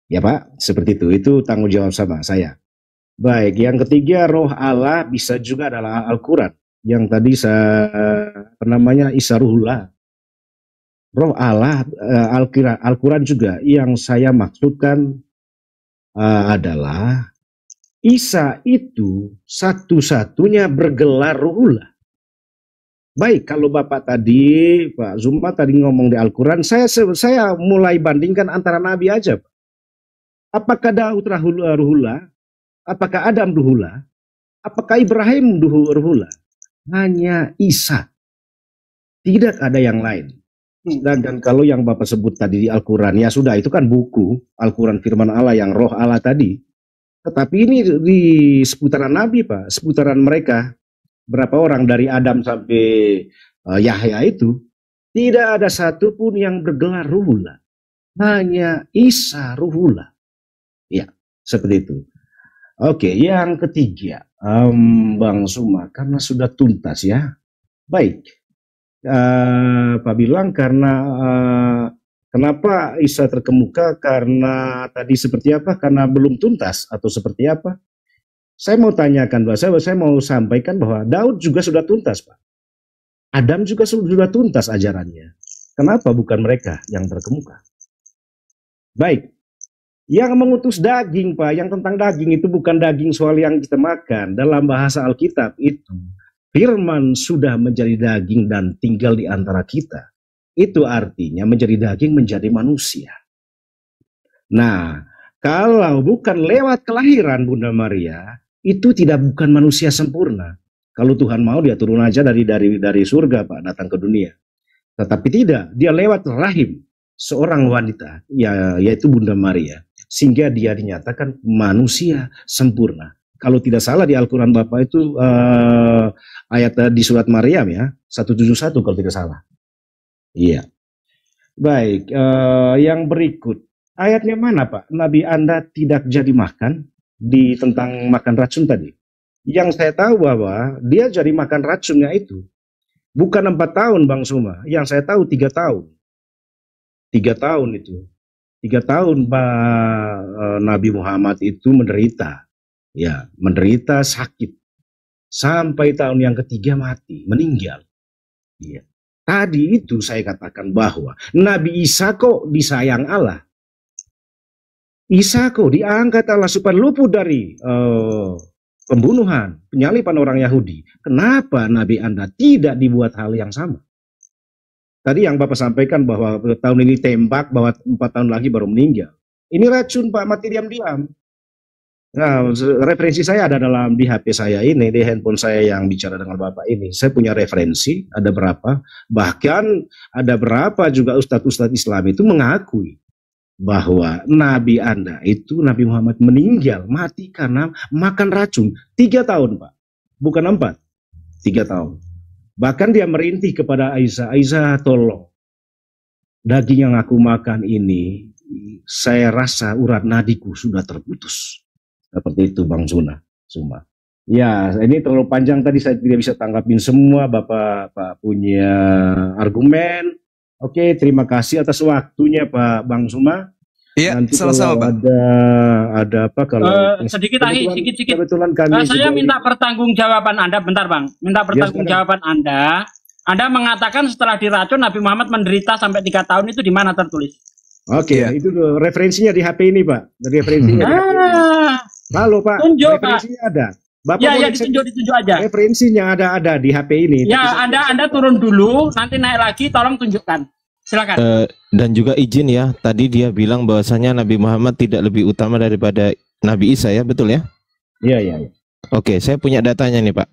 [SPEAKER 8] Ya Pak, seperti itu. Itu tanggung jawab sama saya. Baik, yang ketiga roh Allah bisa juga adalah Al-Quran. Yang tadi namanya Isa Ruhullah. Roh Allah, Al-Quran juga. Yang saya maksudkan adalah Isa itu satu-satunya bergelar Ruhullah. Baik, kalau Bapak tadi, Pak Zuma tadi ngomong di Al-Quran, saya mulai bandingkan antara Nabi aja. Pak. Apakah Daud Ruhullah? Apakah Adam Ruhullah? Apakah Ibrahim Ruhullah? Hanya Isa. Tidak ada yang lain. Dan kalau yang Bapak sebut tadi di Al-Quran, ya sudah, itu kan buku Al-Quran firman Allah yang roh Allah tadi. Tetapi ini di seputaran Nabi, Pak, seputaran mereka. Berapa orang dari Adam sampai Yahya itu, tidak ada satupun yang bergelar Ruhullah. Hanya Isa Ruhullah. Ya, seperti itu. Oke, yang ketiga, Bang Suma, karena sudah tuntas ya. Baik. Pak bilang karena kenapa Isa terkemuka, karena tadi seperti apa? Karena belum tuntas atau seperti apa? Saya mau tanyakan, saya mau sampaikan bahwa Daud juga sudah tuntas, Pak. Adam juga sudah tuntas ajarannya. Kenapa bukan mereka yang terkemuka? Baik. Yang mengutus daging, Pak, yang tentang daging itu bukan daging soal yang kita makan. Dalam bahasa Alkitab itu firman sudah menjadi daging dan tinggal di antara kita. Itu artinya menjadi daging menjadi manusia. Nah, kalau bukan lewat kelahiran Bunda Maria, itu bukan manusia sempurna. Kalau Tuhan mau dia turun aja dari surga, Pak, datang ke dunia. Tetapi tidak, dia lewat rahim seorang wanita, yaitu Bunda Maria. Sehingga dia dinyatakan manusia sempurna. Kalau tidak salah di Al-Quran Bapak itu ayat di surat Maryam ya, 171 kalau tidak salah. Iya. Baik, yang berikut. Ayatnya mana Pak? Nabi Anda tidak jadi makan tentang makan racun tadi. Yang saya tahu bahwa dia jadi makan racunnya itu bukan 4 tahun Bang Suma. Yang saya tahu 3 tahun. 3 tahun itu. 3 tahun Pak Nabi Muhammad itu menderita. Ya, menderita sakit. Sampai tahun yang ketiga mati, meninggal. Ya. Tadi itu saya katakan bahwa Nabi Isa kok disayang Allah. Isa kok diangkat Allah supaya luput dari pembunuhan, penyaliban orang Yahudi. Kenapa Nabi Anda tidak dibuat hal yang sama? Tadi yang Bapak sampaikan bahwa tahun ini tembak, bahwa 4 tahun lagi baru meninggal. Ini racun Pak, mati diam-diam. Nah, referensi saya ada di HP saya ini, di handphone saya yang bicara dengan Bapak ini. Saya punya referensi, ada berapa. Bahkan ada berapa juga ustadz-ustadz Islam itu mengakui bahwa Nabi Anda itu, Nabi Muhammad meninggal, mati karena makan racun. 3 tahun Pak, bukan 4, 3 tahun. Bahkan dia merintih kepada Aisyah, Aisyah tolong, daging yang aku makan ini, saya rasa urat nadiku sudah terputus. Seperti itu Bang Suma. Ya, ini terlalu panjang tadi, saya tidak bisa tanggapin semua. Bapak punya argumen. Oke, terima kasih atas waktunya Pak Bang Suma.
[SPEAKER 2] Iya, sama-sama Pak.
[SPEAKER 8] Ada apa kalau
[SPEAKER 4] sedikit lagi, sedikit.
[SPEAKER 8] Kebetulan kami
[SPEAKER 4] saya minta pertanggungjawaban Anda, bentar Bang. Minta pertanggungjawaban Anda. Anda mengatakan setelah diracun Nabi Muhammad menderita sampai 3 tahun, itu di mana tertulis?
[SPEAKER 8] Oke, itu referensinya di HP ini Pak. Dari referensinya. Halo Pak,
[SPEAKER 4] tunjuk,
[SPEAKER 8] referensinya
[SPEAKER 4] Pak.
[SPEAKER 8] ada. Bapak
[SPEAKER 4] ya ditunjuk aja.
[SPEAKER 8] Referensinya ada di HP ini.
[SPEAKER 4] Ya, Anda turun dulu, nanti naik lagi, tolong tunjukkan. Silakan.
[SPEAKER 9] Dan juga izin ya, tadi dia bilang bahwasanya Nabi Muhammad tidak lebih utama daripada Nabi Isa ya, betul ya?
[SPEAKER 8] Iya.
[SPEAKER 9] Oke, saya punya datanya nih Pak.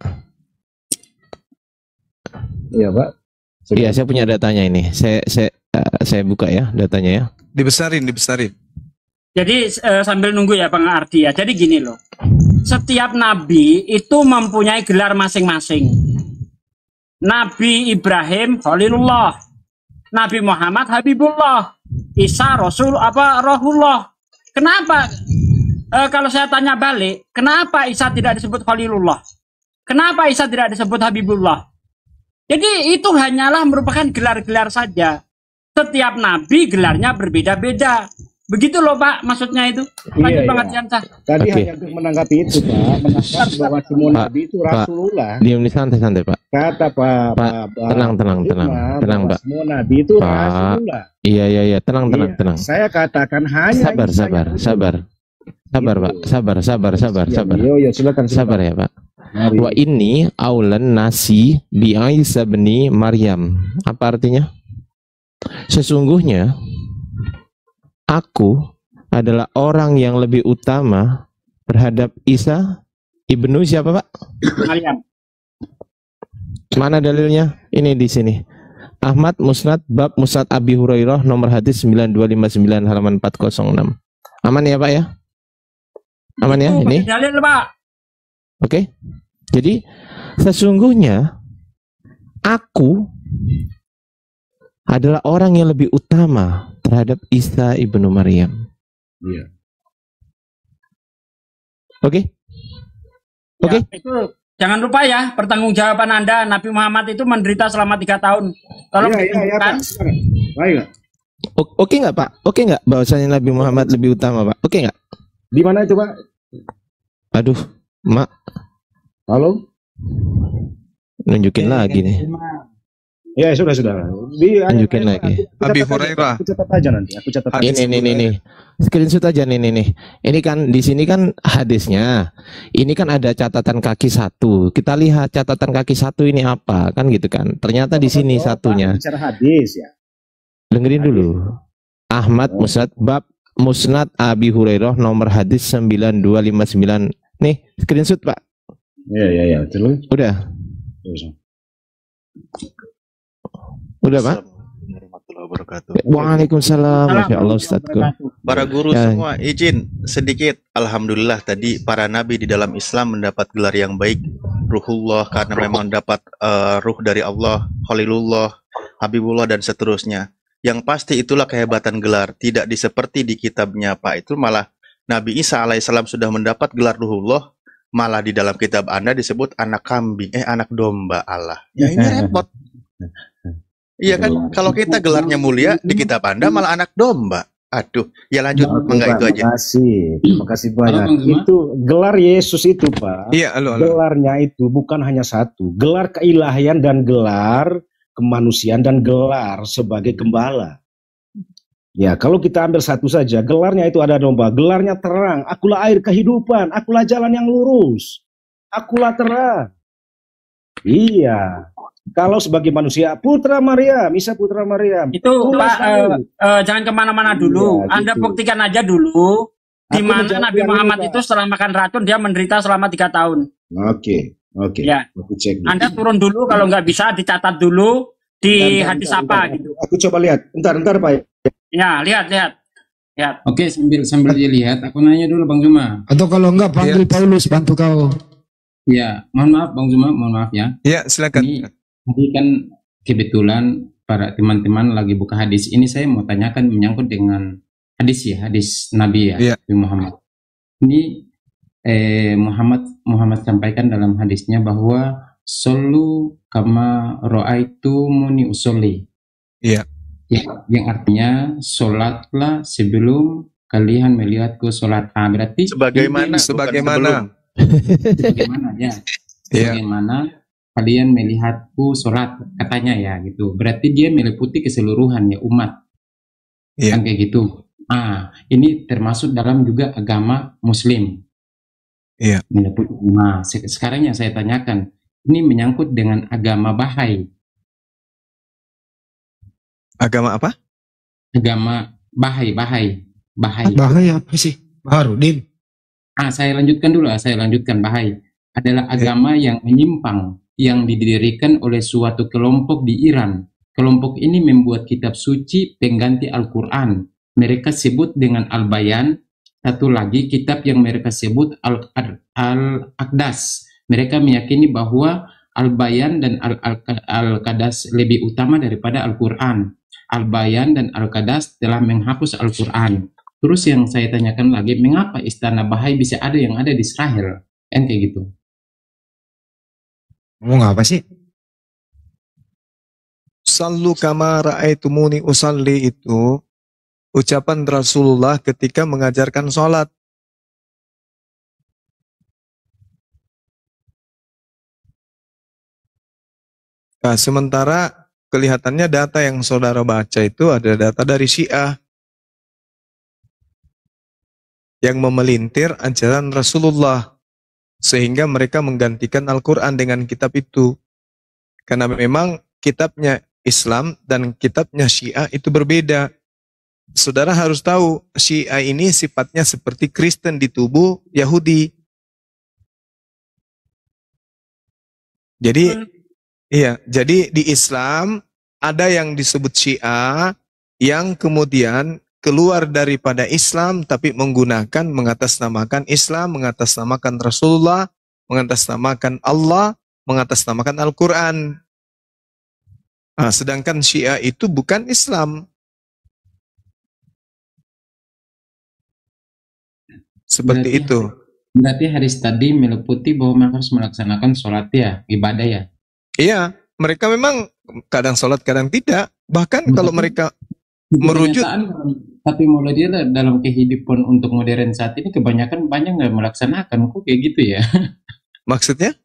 [SPEAKER 8] Iya Pak.
[SPEAKER 9] Iya, saya punya datanya ini. Saya buka ya datanya ya.
[SPEAKER 2] Dibesarin.
[SPEAKER 4] Jadi sambil nunggu ya Bang Ardi ya. Jadi gini loh. Setiap nabi itu mempunyai gelar masing-masing. Nabi Ibrahim Khalilullah, Nabi Muhammad Habibullah, Isa Rasul Rohullah. Kenapa? Kalau saya tanya balik, kenapa Isa tidak disebut Khalilullah? Kenapa Isa tidak disebut Habibullah? Jadi itu hanyalah merupakan gelar-gelar saja. Setiap nabi gelarnya berbeda-beda. Begitu loh Pak, maksudnya itu. Lanjut pengertian saya.
[SPEAKER 8] Tadi hanya untuk menanggapi itu Pak, menanggapi bahwa semua nabi itu Rasulullah.
[SPEAKER 9] Diam santai Pak.
[SPEAKER 8] Kata Pak.
[SPEAKER 9] Tenang Pak.
[SPEAKER 8] Semua nabi itu Rasulullah.
[SPEAKER 9] Iya, tenang.
[SPEAKER 8] Saya katakan hanya
[SPEAKER 9] sabar Pak. Sabar.
[SPEAKER 8] Yo, silakan.
[SPEAKER 9] Sabar ya Pak. Wa inni aulan nasi bi Isa bin Maryam. Apa artinya? Sesungguhnya aku adalah orang yang lebih utama terhadap Isa ibnu siapa Pak?
[SPEAKER 4] Maryam.
[SPEAKER 9] Mana dalilnya? Ini di sini. Ahmad Musnad bab Musnad Abi Hurairah nomor hadis 9259 halaman 406. Aman ya Pak ya? Aman ya ini?
[SPEAKER 4] Dalil Pak.
[SPEAKER 9] Oke. Jadi sesungguhnya aku adalah orang yang lebih utama terhadap Isa ibnu Maryam.
[SPEAKER 8] Iya.
[SPEAKER 9] Oke.
[SPEAKER 4] Itu jangan lupa ya, pertanggungjawaban Anda, Nabi Muhammad itu menderita selama 3 tahun. Tolong ditunjukkan.
[SPEAKER 8] Baik.
[SPEAKER 9] Oke nggak Pak? Oke nggak bahwasanya Nabi Muhammad lebih utama Pak? Oke nggak?
[SPEAKER 8] Di mana itu Pak?
[SPEAKER 9] Aduh, Mak.
[SPEAKER 8] Halo?
[SPEAKER 9] Nunjukin lagi nih.
[SPEAKER 8] Ya sudah.
[SPEAKER 9] Tunjukin lagi.
[SPEAKER 2] Abi Hurairah.
[SPEAKER 8] Aku catat aja nanti.
[SPEAKER 9] Ini. Screenshot aja nih. Ini kan di sini kan hadisnya. Ini kan ada catatan kaki 1. Kita lihat catatan kaki 1 ini apa kan gitu kan. Ternyata di sini satunya.
[SPEAKER 8] Bicara hadis ya.
[SPEAKER 9] Dengerin dulu. Ahmad Musnad bab Musnad Abi Hurairah nomor hadis 9259. Nih, screenshot Pak.
[SPEAKER 8] Iya. Terus.
[SPEAKER 9] Udah Pak? Waalaikumsalam. Masya Allah Ustadz.
[SPEAKER 10] Para guru semua izin sedikit. Alhamdulillah tadi para nabi di dalam Islam mendapat gelar yang baik, Ruhullah karena memang dapat ruh dari Allah, Khalilullah, Habibullah dan seterusnya. Yang pasti itulah kehebatan gelar. Tidak seperti di kitabnya Pak, itu malah Nabi Isa alaihissalam sudah mendapat gelar Ruhullah, malah di dalam kitab Anda disebut anak kambing, anak domba Allah. Ya ini repot. Iya kan, kalau kita gelarnya mulia di kitab Anda malah anak domba. Aduh, ya lanjut, enggak itu aja.
[SPEAKER 8] Terima kasih banyak. Itu gelar Yesus itu Pak.
[SPEAKER 2] Iya,
[SPEAKER 8] gelarnya itu bukan hanya satu, gelar keilahian dan gelar kemanusiaan dan gelar sebagai gembala. Ya, kalau kita ambil satu saja, gelarnya itu ada domba, gelarnya terang, akulah air kehidupan, akulah jalan yang lurus, akulah terang. Iya. Kalau sebagai manusia, Putra Maryam, Isa Putra Maryam.
[SPEAKER 4] Itu Pak, jangan kemana-mana dulu.
[SPEAKER 8] Iya,
[SPEAKER 4] Anda
[SPEAKER 8] gitu.
[SPEAKER 4] buktikan aja dulu di
[SPEAKER 8] Aku
[SPEAKER 4] mana
[SPEAKER 8] menjawab
[SPEAKER 4] Nabi
[SPEAKER 8] yang
[SPEAKER 4] Muhammad
[SPEAKER 8] ini, Pak.
[SPEAKER 4] itu setelah makan racun dia menderita selama 3 tahun.
[SPEAKER 8] Oke.
[SPEAKER 4] Ya.
[SPEAKER 8] Aku cek.
[SPEAKER 4] Anda turun dulu, kalau nggak bisa dicatat dulu di hadis apa gitu.
[SPEAKER 8] Aku coba lihat. Bentar Pak.
[SPEAKER 4] Ya, lihat.
[SPEAKER 5] Oke, sambil dilihat, aku nanya dulu Bang Juma.
[SPEAKER 3] Atau kalau enggak panggil Paulus bantu kau.
[SPEAKER 5] Ya, mohon maaf Bang Juma, mohon maaf ya.
[SPEAKER 2] Ya, silakan.
[SPEAKER 5] Ini kan kebetulan para teman-teman lagi buka hadis. Ini saya mau tanyakan menyangkut dengan hadis ya, hadis Nabi ya, Nabi Muhammad. Ini Muhammad sampaikan dalam hadisnya bahwa sallu kama ra'aitumuni usolli.
[SPEAKER 2] Iya.
[SPEAKER 5] Ya, yang artinya sholatlah sebelum kalian melihatku sholat. Berarti
[SPEAKER 2] sebagaimana
[SPEAKER 5] ya. Sebagaimana kalian melihatku sholat, katanya ya gitu. Berarti dia meliputi keseluruhan ya umat. Kan kayak gitu. Ini termasuk dalam juga agama Muslim.
[SPEAKER 2] Iya.
[SPEAKER 5] Nah, sekarang yang saya tanyakan, ini menyangkut dengan agama Bahai.
[SPEAKER 2] Agama apa?
[SPEAKER 5] Agama Bahai.
[SPEAKER 3] Bahai apa sih? Baharudin.
[SPEAKER 5] Saya lanjutkan Bahai. Adalah agama yang menyimpang, yang didirikan oleh suatu kelompok di Iran. Kelompok ini membuat kitab suci pengganti Al-Quran. Mereka sebut dengan Al-Bayan. Satu lagi kitab yang mereka sebut Al-Aqdas. Mereka meyakini bahwa Al-Bayan dan Al-Qadas lebih utama daripada Al-Quran. Al-Bayan dan Al-Qadas telah menghapus Al-Quran. Terus yang saya tanyakan lagi, mengapa istana Bahai bisa ada yang ada di Israel? Kan kayak gitu.
[SPEAKER 3] Ngomong apa sih?
[SPEAKER 2] Sallu kama ra'aitumuni usalli itu ucapan Rasulullah ketika mengajarkan sholat. Nah, sementara kelihatannya data yang saudara baca itu ada data dari Syiah yang memelintir ajaran Rasulullah sehingga mereka menggantikan Al-Quran dengan kitab itu. Karena memang kitabnya Islam dan kitabnya Syiah itu berbeda. Saudara harus tahu Syiah ini sifatnya seperti Kristen di tubuh Yahudi. Jadi di Islam ada yang disebut Syiah yang kemudian keluar daripada Islam tapi menggunakan, mengatasnamakan Islam, mengatasnamakan Rasulullah, mengatasnamakan Allah, mengatasnamakan Al-Quran. Sedangkan Syiah itu bukan Islam. Seperti itu.
[SPEAKER 5] Berarti hadis tadi meliputi bahwa harus melaksanakan sholat ya, ibadah ya?
[SPEAKER 2] Iya, mereka memang kadang sholat, kadang tidak. Bahkan kalau mereka merujuk,
[SPEAKER 5] tapi mulai dia dalam kehidupan untuk modern saat ini kebanyakan banyak nggak melaksanakan, kok kayak gitu ya?
[SPEAKER 2] Maksudnya?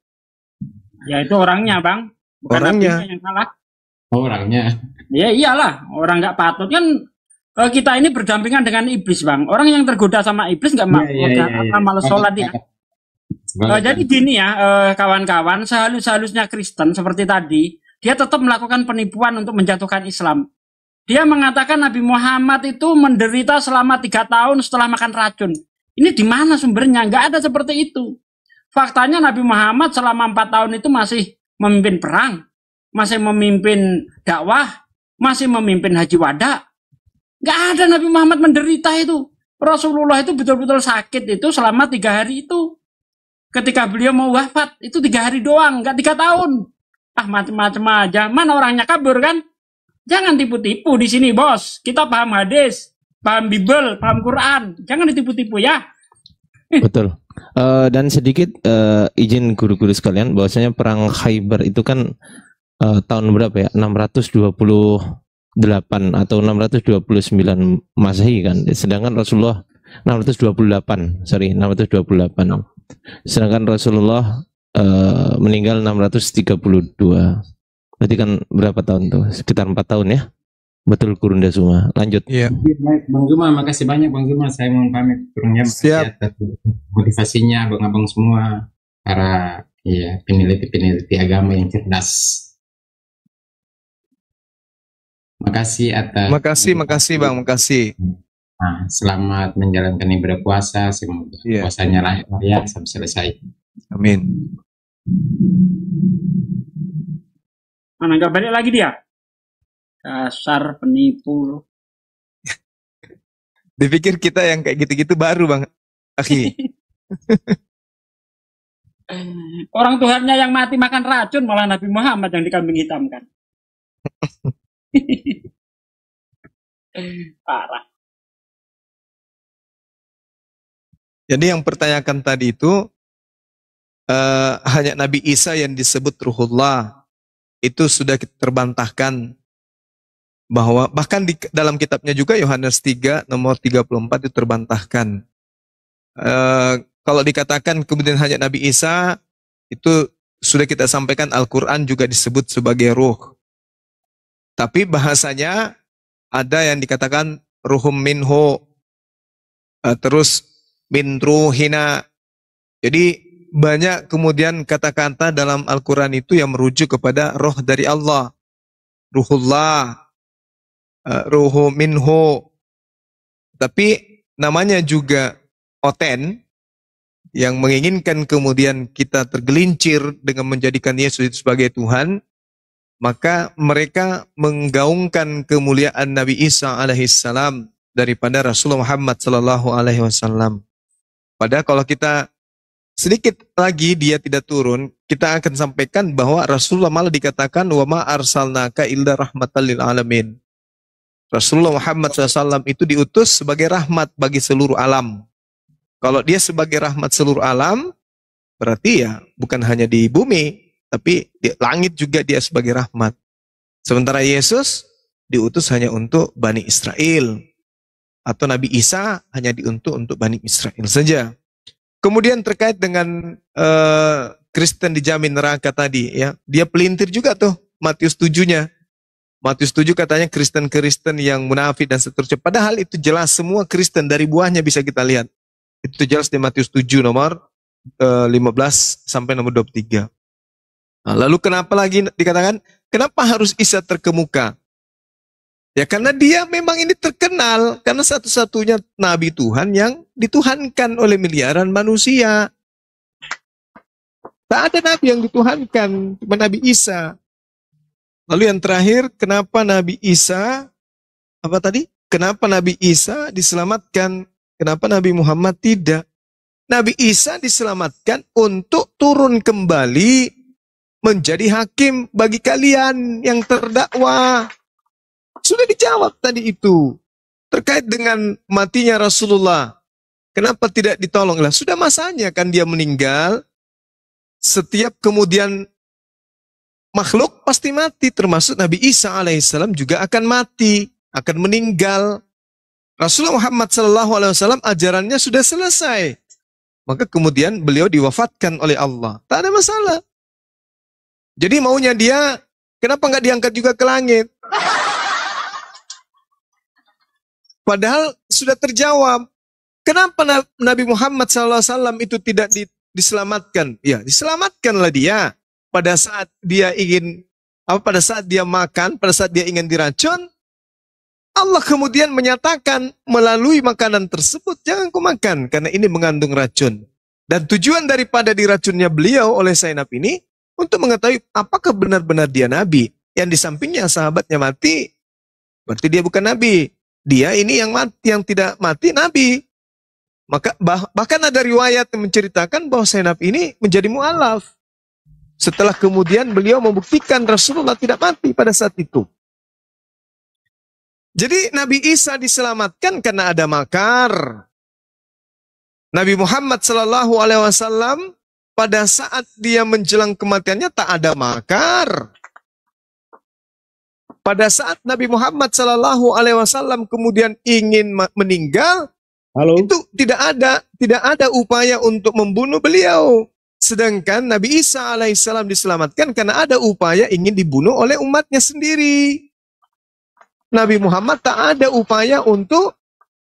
[SPEAKER 4] Ya itu orangnya Bang, bukan
[SPEAKER 2] orangnya
[SPEAKER 4] yang salah.
[SPEAKER 5] Orangnya.
[SPEAKER 4] Ya iyalah, orang nggak patut kan. Kita ini berdampingan dengan iblis Bang. Orang yang tergoda sama iblis nggak malas sholat ya. Jadi gini ya kawan-kawan, sehalus-halusnya Kristen seperti tadi, dia tetap melakukan penipuan untuk menjatuhkan Islam. Dia mengatakan Nabi Muhammad itu menderita selama 3 tahun setelah makan racun. Ini di mana sumbernya? Nggak ada seperti itu. Faktanya Nabi Muhammad selama 4 tahun itu masih memimpin perang, masih memimpin dakwah, masih memimpin haji wada. Nggak ada Nabi Muhammad menderita itu. Rasulullah itu betul-betul sakit itu selama 3 hari itu. Ketika beliau mau wafat itu 3 hari doang, nggak 3 tahun. Macam-macam aja. Mana orangnya kabur kan? Jangan tipu-tipu di sini bos. Kita paham hadis, paham Bible, paham Quran. Jangan ditipu-tipu ya.
[SPEAKER 9] Betul. Dan sedikit izin guru-guru sekalian, bahwasanya perang Khaybar itu kan tahun berapa ya? 628 atau 629 Masehi kan. Sedangkan Rasulullah 628. Sedangkan Rasulullah meninggal 632. Berarti kan berapa tahun tuh? Sekitar 4 tahun ya. Betul Kurunda Suma. Lanjut.
[SPEAKER 2] Iya.
[SPEAKER 5] Bang Zuma, makasih banyak Bang Zuma. Saya mohon pamit. Kurangnya
[SPEAKER 2] Siap.
[SPEAKER 5] Motivasinya abang-abang semua, para peneliti-peneliti agama yang cerdas. Makasih atas.
[SPEAKER 2] Makasih Bang, makasih.
[SPEAKER 5] Nah, selamat menjalankan ibadah puasa. Semoga puasanya lancar ya sampai selesai.
[SPEAKER 2] Amin.
[SPEAKER 4] Mana nggak balik lagi dia? Dasar penipu.
[SPEAKER 2] Dipikir kita yang kayak gitu-gitu baru Bang Aki.
[SPEAKER 4] Orang Tuhannya yang mati makan racun, malah Nabi Muhammad yang dikambing hitamkan. Parah.
[SPEAKER 2] Jadi yang pertanyakan tadi itu hanya Nabi Isa yang disebut Ruhullah. Itu sudah terbantahkan bahwa bahkan di dalam kitabnya juga Yohanes 3 nomor 34 itu terbantahkan. Kalau dikatakan kemudian hanya Nabi Isa, itu sudah kita sampaikan Al-Quran juga disebut sebagai ruh. Tapi bahasanya ada yang dikatakan ruhum minhu, terus min ruhina. Jadi banyak kemudian kata-kata dalam Al-Quran itu yang merujuk kepada roh dari Allah. Ruhullah, ruhu minhu. Tapi namanya juga oten, yang menginginkan kemudian kita tergelincir dengan menjadikan Yesus itu sebagai Tuhan, maka mereka menggaungkan kemuliaan Nabi Isa alaihissalam daripada Rasulullah Muhammad sallallahu alaihi wasallam. Padahal kalau kita sedikit lagi dia tidak turun, kita akan sampaikan bahwa Rasulullah malah dikatakan wa ma arsalnaka illa rahmatan lil alamin. Rasulullah Muhammad SAW itu diutus sebagai rahmat bagi seluruh alam. Kalau dia sebagai rahmat seluruh alam, berarti ya bukan hanya di bumi, tapi di langit juga dia sebagai rahmat. Sementara Yesus diutus hanya untuk Bani Israel. Atau Nabi Isa hanya diutus untuk Bani Israel saja. Kemudian terkait dengan Kristen dijamin neraka tadi, ya, dia pelintir juga tuh Matius 7-nya. Matius 7 katanya Kristen-Kristen yang munafik dan seterusnya. Padahal itu jelas semua Kristen dari buahnya bisa kita lihat. Itu jelas di Matius 7 nomor 15 sampai nomor 23. Nah, lalu kenapa lagi dikatakan kenapa harus Isa terkemuka? Ya karena dia memang ini terkenal, karena satu-satunya nabi Tuhan yang dituhankan oleh miliaran manusia. Tak ada nabi yang dituhankan, cuma Nabi Isa. Lalu yang terakhir, kenapa Nabi Isa, apa tadi? Kenapa Nabi Isa diselamatkan? Kenapa Nabi Muhammad tidak? Nabi Isa diselamatkan untuk turun kembali menjadi hakim bagi kalian yang terdakwa. Sudah dijawab tadi itu. Terkait dengan matinya Rasulullah. Kenapa tidak ditolonglah? Sudah masanya kan dia meninggal. Setiap kemudian makhluk pasti mati. Termasuk Nabi Isa alaihissalam juga akan mati. Akan meninggal. Rasulullah Muhammad SAW ajarannya sudah selesai. Maka kemudian beliau diwafatkan oleh Allah. Tak ada masalah. Jadi maunya dia, kenapa nggak diangkat juga ke langit? Padahal sudah terjawab. Kenapa Nabi Muhammad SAW itu tidak diselamatkan? Ya, diselamatkanlah dia. Pada saat dia ingin, pada saat dia makan, pada saat dia ingin diracun, Allah kemudian menyatakan melalui makanan tersebut, jangan kau makan, karena ini mengandung racun. Dan tujuan daripada diracunnya beliau oleh Zainab ini, untuk mengetahui apakah benar-benar dia Nabi. Yang di sampingnya sahabatnya mati, berarti dia bukan Nabi. Dia ini yang mati, yang tidak mati Nabi. Maka bahkan ada riwayat yang menceritakan bahwa Zainab ini menjadi mu'alaf. Setelah kemudian beliau membuktikan Rasulullah tidak mati pada saat itu. Jadi Nabi Isa diselamatkan karena ada makar. Nabi Muhammad SAW pada saat dia menjelang kematiannya tak ada makar. Pada saat Nabi Muhammad SAW kemudian ingin meninggal, itu tidak ada upaya untuk membunuh beliau. Sedangkan Nabi Isa alaihissalam diselamatkan karena ada upaya ingin dibunuh oleh umatnya sendiri. Nabi Muhammad tak ada upaya untuk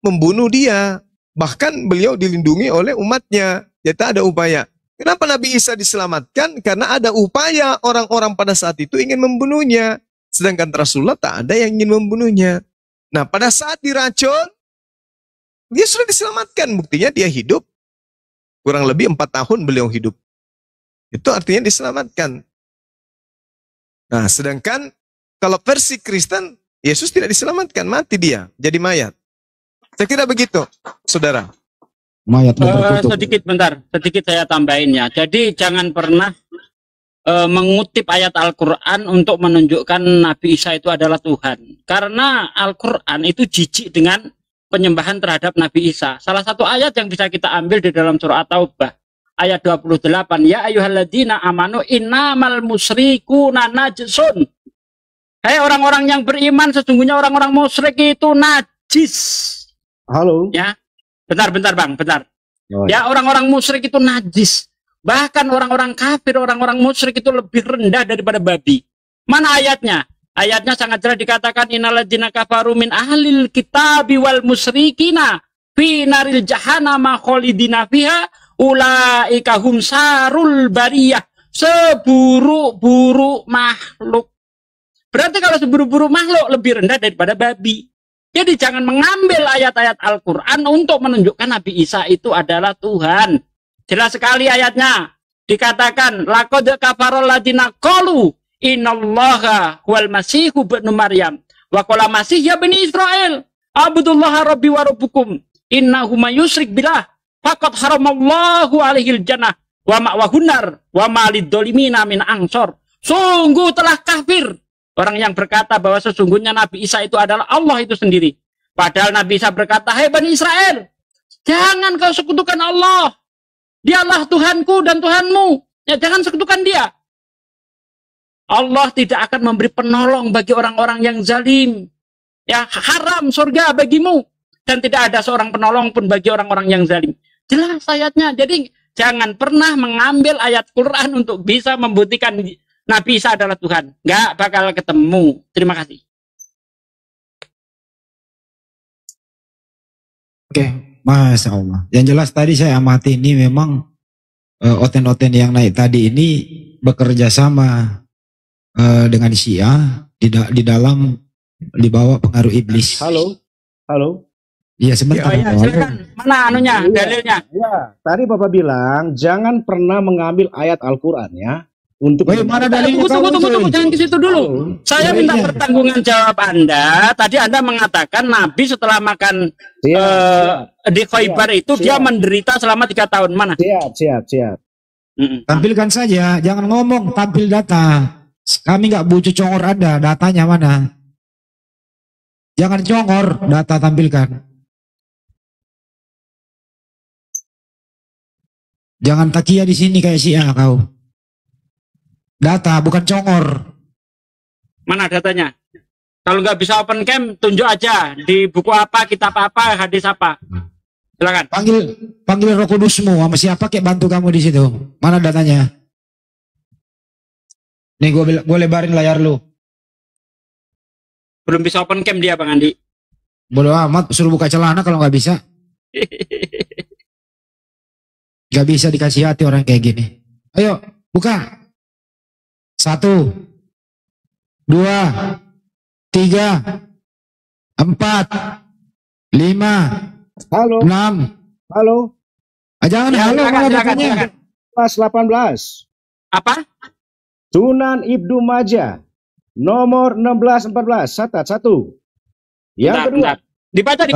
[SPEAKER 2] membunuh dia. Bahkan beliau dilindungi oleh umatnya. Ya tak ada upaya. Kenapa Nabi Isa diselamatkan? Karena ada upaya orang-orang pada saat itu ingin membunuhnya. Sedangkan Rasulullah tak ada yang ingin membunuhnya. Nah, pada saat diracun, dia sudah diselamatkan. Buktinya dia hidup. Kurang lebih 4 tahun beliau hidup. Itu artinya diselamatkan. Nah, sedangkan kalau versi Kristen, Yesus tidak diselamatkan, mati dia, jadi mayat. Saya kira begitu, saudara.
[SPEAKER 3] Mayat
[SPEAKER 4] sedikit saya tambahin ya. Jadi jangan pernah mengutip ayat Al-Quran untuk menunjukkan Nabi Isa itu adalah Tuhan. Karena Al-Quran itu jijik dengan penyembahan terhadap Nabi Isa. Salah satu ayat yang bisa kita ambil di dalam surah At-Taubah ayat 28, ya ayyuhalladzina amanu innamal musyrikuna najsun. Hai orang-orang yang beriman, sesungguhnya orang-orang musyrik itu najis.
[SPEAKER 8] Halo.
[SPEAKER 4] Ya. Bentar Bang, bentar.
[SPEAKER 8] Oh,
[SPEAKER 4] ya, orang-orang musyrik itu najis. Bahkan orang-orang kafir, orang-orang musyrik itu lebih rendah daripada babi. Mana ayatnya? Ayatnya sangat jelas dikatakan innalladzina kafaru min ahlil kitabi wal musyrikina fi naril jahannama khalidina fiha ulaika hum sarul bariyah, seburuk-buruk makhluk. Berarti kalau seburuk-buruk makhluk lebih rendah daripada babi. Jadi jangan mengambil ayat-ayat Al-Quran untuk menunjukkan Nabi Isa itu adalah Tuhan. Jelas sekali ayatnya. Dikatakan laqad kafarol ladina qalu innallaha wal masihu ibnu Maryam wa qala masih ya bani Israel abudullaha rabbi wa rabbukum innahu may yusyrik billah faqad haramallahu alaihil jannah wa ma'wahun nar wa ma lidzalimina min ansor. Sungguh telah kafir orang yang berkata bahwa sesungguhnya Nabi Isa itu adalah Allah itu sendiri. Padahal Nabi Isa berkata, "Hai Bani Israel, jangan kau sekutukan Allah. Dialah Tuhanku dan Tuhanmu. Ya, jangan sekutukan dia. Allah tidak akan memberi penolong bagi orang-orang yang zalim. Ya, haram surga bagimu. Dan tidak ada seorang penolong pun bagi orang-orang yang zalim." Jelas ayatnya. Jadi jangan pernah mengambil ayat Quran untuk bisa membuktikan Nabi Isa adalah Tuhan. Nggak bakal ketemu. Terima kasih.
[SPEAKER 3] Oke, Masya Allah. Yang jelas tadi saya amati ini memang oten-oten yang naik tadi ini bekerja sama dengan Syiah di dalam dibawa pengaruh iblis.
[SPEAKER 8] Halo.
[SPEAKER 3] Iya sebentar.
[SPEAKER 4] Ya, silakan. Mana anunya, dalilnya?
[SPEAKER 8] Ya, tadi Bapak bilang jangan pernah mengambil ayat Al-Quran ya. Untuk
[SPEAKER 3] mana dalilnya?
[SPEAKER 4] Tunggu, jangan ke situ dulu. Saya minta pertanggungan jawab Anda. Tadi Anda mengatakan Nabi setelah makan di Khaybar itu dia menderita selama 3 tahun. Mana?
[SPEAKER 8] Siap.
[SPEAKER 3] Tampilkan saja, jangan ngomong, tampil data. Kami nggak butuh congor Anda, datanya mana? Jangan congor, data tampilkan. Jangan takia di sini kayak Syiah kau. Data bukan congor.
[SPEAKER 4] Mana datanya? Kalau nggak bisa open cam, tunjuk aja di buku apa, kitab apa, hadis apa. Silakan.
[SPEAKER 3] Panggil Roh Kudusmu sama siapa kayak bantu kamu di situ. Mana datanya? Nih gue lebarin layar lu.
[SPEAKER 4] Belum bisa open cam dia Bang Andi.
[SPEAKER 3] Bodoh amat, suruh buka celana kalau nggak bisa. Gak bisa dikasih hati orang kayak gini. Ayo buka. 1, 2, 3, 4, 5,
[SPEAKER 8] halo,
[SPEAKER 3] 6.
[SPEAKER 8] Halo.
[SPEAKER 3] Jangan
[SPEAKER 4] ya,
[SPEAKER 3] halo kalau datanya.
[SPEAKER 8] 18.
[SPEAKER 4] Apa?
[SPEAKER 8] Sunan Ibnu Majah nomor 1614 catat 1. Yang kedua.
[SPEAKER 4] Dibaca.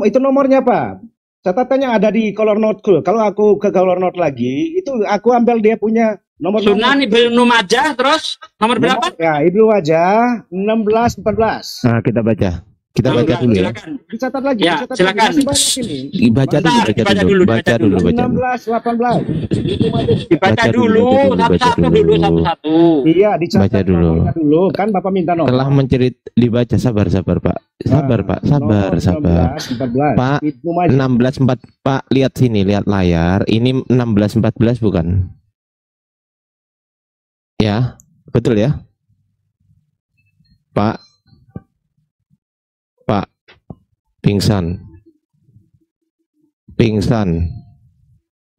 [SPEAKER 8] Itu nomornya Pak. Catatannya ada di color note. Kalau aku ke color note lagi, itu aku ambil dia punya nomor.
[SPEAKER 4] Sunan Ibnu Majah terus nomor berapa?
[SPEAKER 8] Ya, Ibnu Majah 1614.
[SPEAKER 9] Nah, kita baca. Kita baca dulu ya.
[SPEAKER 8] Dicatat lagi.
[SPEAKER 4] Ya, silakan.
[SPEAKER 9] Baca dulu.
[SPEAKER 8] 1618.
[SPEAKER 4] Dibaca dulu satu-satu.
[SPEAKER 8] Iya, dicatat.
[SPEAKER 9] Baca dulu.
[SPEAKER 8] Kan Bapak minta nomor.
[SPEAKER 9] Telah dibaca, sabar Pak. Sabar Pak. Pak 1614 Pak, lihat sini, lihat layar. Ini 1614 bukan? Ya, betul ya? Pak, pingsan.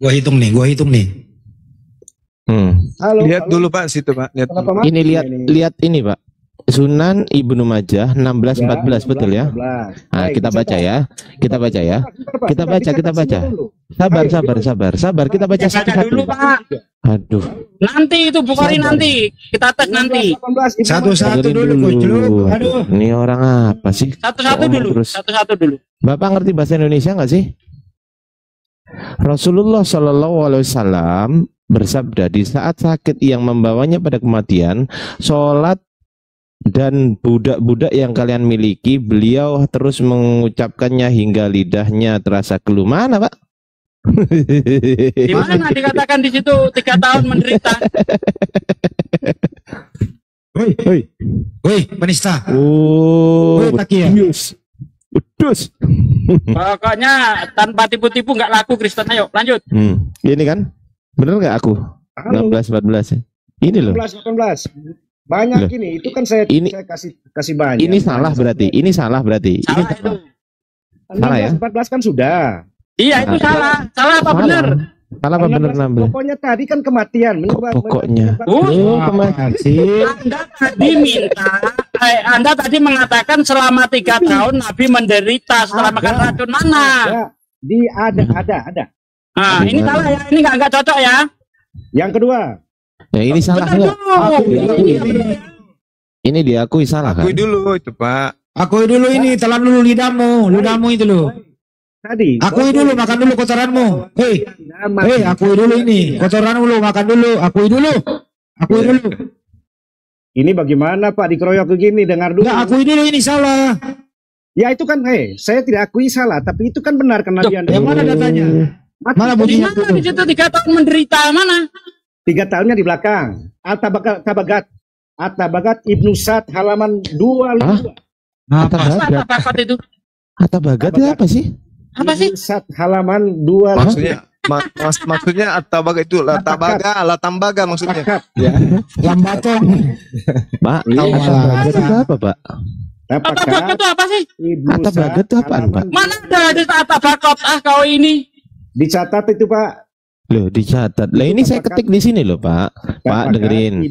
[SPEAKER 3] Gua hitung nih.
[SPEAKER 6] Halo,
[SPEAKER 2] Lihat dulu Pak situ Pak. Lihat dulu.
[SPEAKER 6] Kenapa, Mak?
[SPEAKER 9] Ini lihat ini Pak. Sunan Ibnu Majah 1614 betul ya? Nah, kita baca ya. Kita baca. Sabar. Kita baca satu-satu.
[SPEAKER 4] Dulu, Pak.
[SPEAKER 9] Aduh.
[SPEAKER 4] Nanti itu Bukhari nanti. Kita tes nanti.
[SPEAKER 3] Satu-satu dulu, Kocluk. Aduh.
[SPEAKER 9] Ini orang apa sih?
[SPEAKER 4] Satu-satu dulu.
[SPEAKER 9] Terus.
[SPEAKER 4] Satu-satu dulu.
[SPEAKER 9] Bapak ngerti bahasa Indonesia nggak sih? Rasulullah Shallallahu Alaihi Wasallam bersabda di saat sakit yang membawanya pada kematian, sholat dan budak-budak yang kalian miliki, beliau terus mengucapkannya hingga lidahnya terasa keluh. Mana Pak?
[SPEAKER 4] Di mana dikatakan di situ 3 tahun menderita?
[SPEAKER 3] Woi, penista.
[SPEAKER 9] Oh,
[SPEAKER 3] Takia.
[SPEAKER 9] Udus.
[SPEAKER 4] Pokoknya tanpa tipu-tipu nggak laku Kristen. Ayo lanjut.
[SPEAKER 9] Ini kan bener nggak aku? 16-14 ya. Ini loh.
[SPEAKER 8] 18. Banyak
[SPEAKER 9] Loh.
[SPEAKER 8] ini. Itu kan saya kasih banyak.
[SPEAKER 9] Ini salah berarti.
[SPEAKER 4] Salah itu.
[SPEAKER 9] Salah ya?
[SPEAKER 8] 14 kan sudah.
[SPEAKER 4] Iya itu salah. Salah apa benar?
[SPEAKER 9] Salah apa bener 16?
[SPEAKER 8] Pokoknya tadi kan kematian.
[SPEAKER 9] Pokoknya.
[SPEAKER 3] Kematian.
[SPEAKER 4] Anda tadi mengatakan selama 3 tahun Nabi menderita setelah makan racun. Mana?
[SPEAKER 8] Ada.
[SPEAKER 4] Nah, ini salah ya. Ini nggak cocok ya.
[SPEAKER 8] Yang kedua.
[SPEAKER 9] Ya ini salah nggak? Ini diakui salah kan?
[SPEAKER 2] Akui dulu itu Pak.
[SPEAKER 3] Akui dulu ini, telan dulu lidahmu itu loh.
[SPEAKER 8] Tadi.
[SPEAKER 3] Akui dulu, makan dulu kotoranmu. Hei, akui dulu ini, kotoranmu lu makan dulu, akui dulu.
[SPEAKER 8] Ini bagaimana Pak dikeroyok begini, dengar dulu.
[SPEAKER 3] Nggak, akui dulu ini salah.
[SPEAKER 8] Ya itu kan, saya tidak akui salah, tapi itu kan benar karena dia.
[SPEAKER 3] Yang mana datanya? Mana bunyinya?
[SPEAKER 4] Di situ 3 tahun menderita mana?
[SPEAKER 8] 3 tahunnya di belakang. At-Tabagat Ibnu Sa'd halaman 25.
[SPEAKER 4] Apa itu?
[SPEAKER 9] At-Tabagat itu apa sih?
[SPEAKER 4] Apa sih?
[SPEAKER 8] Ibnu Sa'd halaman 25.
[SPEAKER 2] Maksudnya At-Tabaga itu Latambaga maksudnya.
[SPEAKER 8] Ya.
[SPEAKER 3] Lambatong.
[SPEAKER 9] Pak, At-Tabagat itu apa Pak?
[SPEAKER 4] At-Tabagat itu apa sih?
[SPEAKER 9] At-Tabagat itu apaan Pak?
[SPEAKER 4] Mana ada At-Tabagat? Kau ini.
[SPEAKER 8] Dicatat itu Pak.
[SPEAKER 9] Loh dicatat. Lah ini saya ketik di sini loh Pak. Pak dengerin.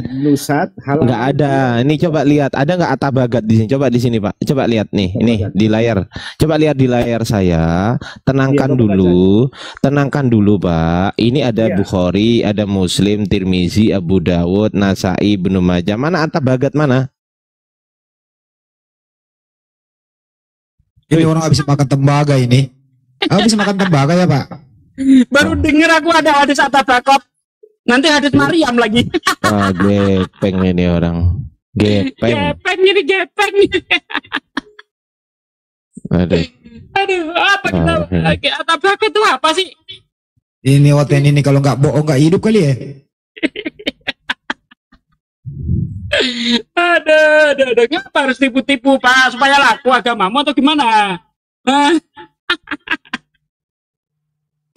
[SPEAKER 9] Nggak ada. Ini coba lihat. Ada nggak At-Tabagat di sini? Coba di sini Pak. Coba lihat nih. Ini di layar. Coba lihat di layar saya. Tenangkan dulu. Tenangkan dulu Pak. Ini ada Bukhari, ada Muslim, Tirmizi, Abu Dawud, Nasai, Ibnu Majah. Mana At-Tabagat mana?
[SPEAKER 3] Ini orang habis makan tembaga ini. Habis makan tembaga ya Pak?
[SPEAKER 4] Baru denger aku ada hadis At-Tabagat. Nanti hadis Maryam lagi.
[SPEAKER 9] Gepeng ini orang. Gepeng.
[SPEAKER 4] Gepeng. Aduh, apa kita? At-Tabagat itu apa sih?
[SPEAKER 3] Ini Oten ini kalau nggak bohong nggak hidup kali ya.
[SPEAKER 4] Aduh, ngapa harus tipu-tipu Pak supaya laku agamamu atau gimana?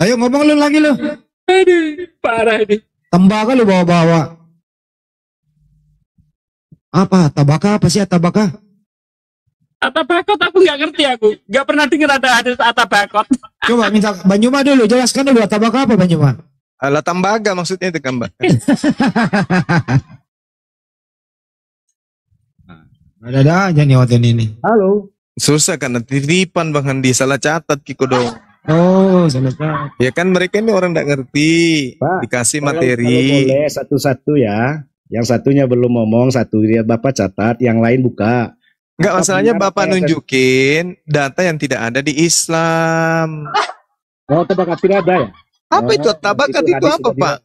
[SPEAKER 3] Ayo ngomong lu lagi lu.
[SPEAKER 4] Aduh, parah ini.
[SPEAKER 3] Tembaga lu bawa-bawa. Apa? Tabaka apa sih Tabaka?
[SPEAKER 4] At-Tabagat aku nggak ngerti aku. Nggak pernah dengar ada hadis At-Tabagat.
[SPEAKER 3] Coba minta Banyuma dulu, jelaskan dulu Tabaka apa Banyuma?
[SPEAKER 2] Latambaga maksudnya itu kan Mbak.
[SPEAKER 3] Ada aja nih Oten ini.
[SPEAKER 8] Halo.
[SPEAKER 2] Susah karena titipan Bang Handi, salah catat Kiko dong.
[SPEAKER 3] Oh, salah catat.
[SPEAKER 2] Ya kan mereka ini orang nggak ngerti.
[SPEAKER 8] Pak,
[SPEAKER 2] dikasih
[SPEAKER 8] kalau
[SPEAKER 2] materi.
[SPEAKER 8] boleh satu-satu ya. Yang satunya belum ngomong, satu dia Bapak catat, yang lain buka.
[SPEAKER 2] Enggak, masalahnya Bapak nunjukin data yang tidak ada di Islam.
[SPEAKER 8] Oh, Tabakat tidak ada ya?
[SPEAKER 2] Apa itu Tabakat itu apa Pak?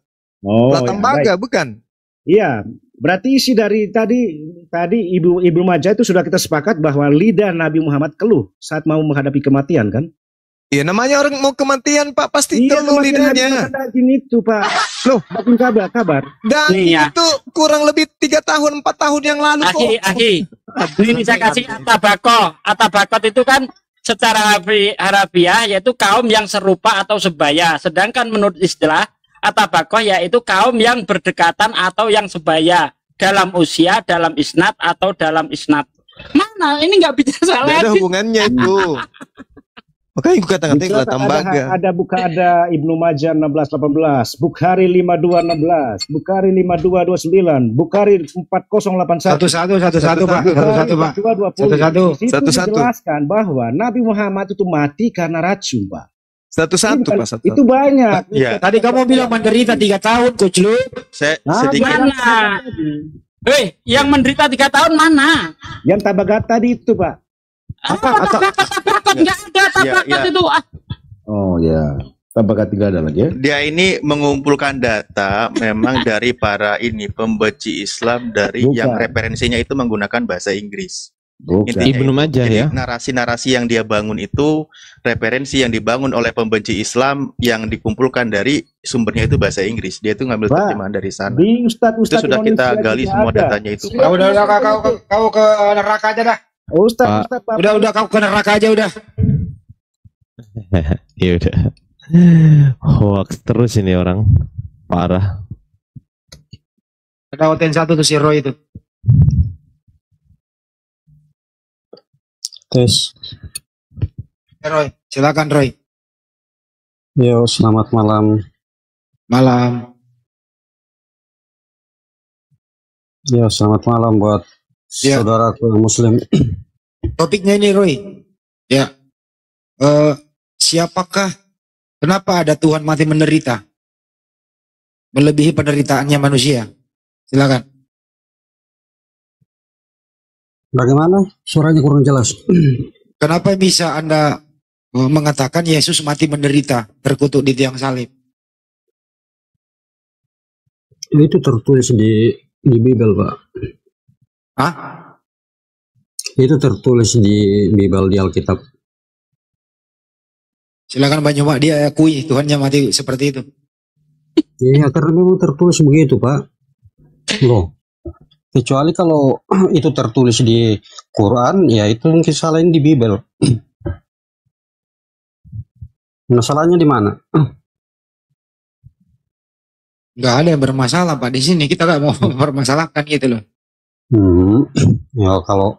[SPEAKER 2] Latambaga bukan?
[SPEAKER 8] Iya, berarti isi dari tadi Ibnu Majah itu sudah kita sepakat bahwa lidah Nabi Muhammad keluh saat mau menghadapi kematian kan?
[SPEAKER 2] Iya, namanya orang mau kematian Pak, pasti keluh lidahnya.
[SPEAKER 8] Daging itu Pak. Loh, bagian kabar.
[SPEAKER 2] Dan itu kurang lebih 3 tahun 4 tahun yang lalu kok.
[SPEAKER 4] Ini saya kasih At-Tabagat itu kan secara harafiah yaitu kaum yang serupa atau sebaya. Sedangkan menurut istilah At-Tabagat yaitu kaum yang berdekatan atau yang sebaya. dalam usia, dalam isnad, atau dalam isnad. Mana? Ini nggak bicara salah.
[SPEAKER 2] Tidak ada hubungannya itu. Makanya gue katakan lah tembaga.
[SPEAKER 8] Ada Ibnu Majah 1618, Bukhari 5216, Bukhari 5229, Bukhari 4081.
[SPEAKER 3] Satu-satu Pak.
[SPEAKER 8] Satu-satu. Dijelaskan bahwa Nabi Muhammad itu mati karena racun, Pak.
[SPEAKER 2] Satu-satu Pak.
[SPEAKER 8] Itu banyak.
[SPEAKER 3] Ya. Tadi kamu bilang menderita 3 tahun, Coach Lu.
[SPEAKER 2] Sedikit.
[SPEAKER 4] Mana? Yang menderita 3 tahun mana?
[SPEAKER 8] Yang Tabagat tadi itu, Pak.
[SPEAKER 4] Enggak ada tabakat itu.
[SPEAKER 8] Oh ya, Tabakat 3 ada lagi ya.
[SPEAKER 10] Dia ini mengumpulkan data memang dari para pembenci Islam yang referensinya itu menggunakan bahasa Inggris.
[SPEAKER 9] Ibnu Majah ya.
[SPEAKER 10] Narasi-narasi yang dia bangun itu referensi yang dibangun oleh pembenci Islam yang dikumpulkan dari sumbernya itu bahasa Inggris. Dia itu ngambil terjemahan dari sana. Itu sudah kita gali semua datanya itu.
[SPEAKER 3] Udah kau ke neraka aja dah.
[SPEAKER 8] Ustaz,
[SPEAKER 3] udah kau ke neraka aja udah.
[SPEAKER 9] Ya udah. Hoax terus ini orang. Parah.
[SPEAKER 3] Ada hotel 1 tuh si Roy itu.
[SPEAKER 11] Tes.
[SPEAKER 3] Roy, silakan Roy.
[SPEAKER 11] Yo, selamat malam.
[SPEAKER 3] Malam.
[SPEAKER 11] Yo, selamat malam buat saudaraku Muslim.
[SPEAKER 3] Topiknya ini Roy. Ya. Siapakah? Kenapa ada Tuhan mati menderita? Melebihi penderitaannya manusia. Silakan.
[SPEAKER 11] Bagaimana? Suaranya kurang jelas.
[SPEAKER 3] Kenapa bisa Anda mengatakan Yesus mati menderita, terkutuk di tiang salib?
[SPEAKER 11] Itu tertulis di Bible, Pak.
[SPEAKER 3] Hah?
[SPEAKER 11] Itu tertulis di Bible, di Alkitab.
[SPEAKER 3] Silakan Pak Nyuma, dia akui Tuhannya mati seperti itu.
[SPEAKER 11] Iya, karena memang tertulis begitu, Pak. Loh. Kecuali kalau itu tertulis di Quran, ya itu mungkin salahnya di Bible. Masalahnya di mana?
[SPEAKER 3] Nggak ada yang bermasalah Pak di sini. Kita nggak mau mempermasalahkan gitu loh.
[SPEAKER 11] Ya kalau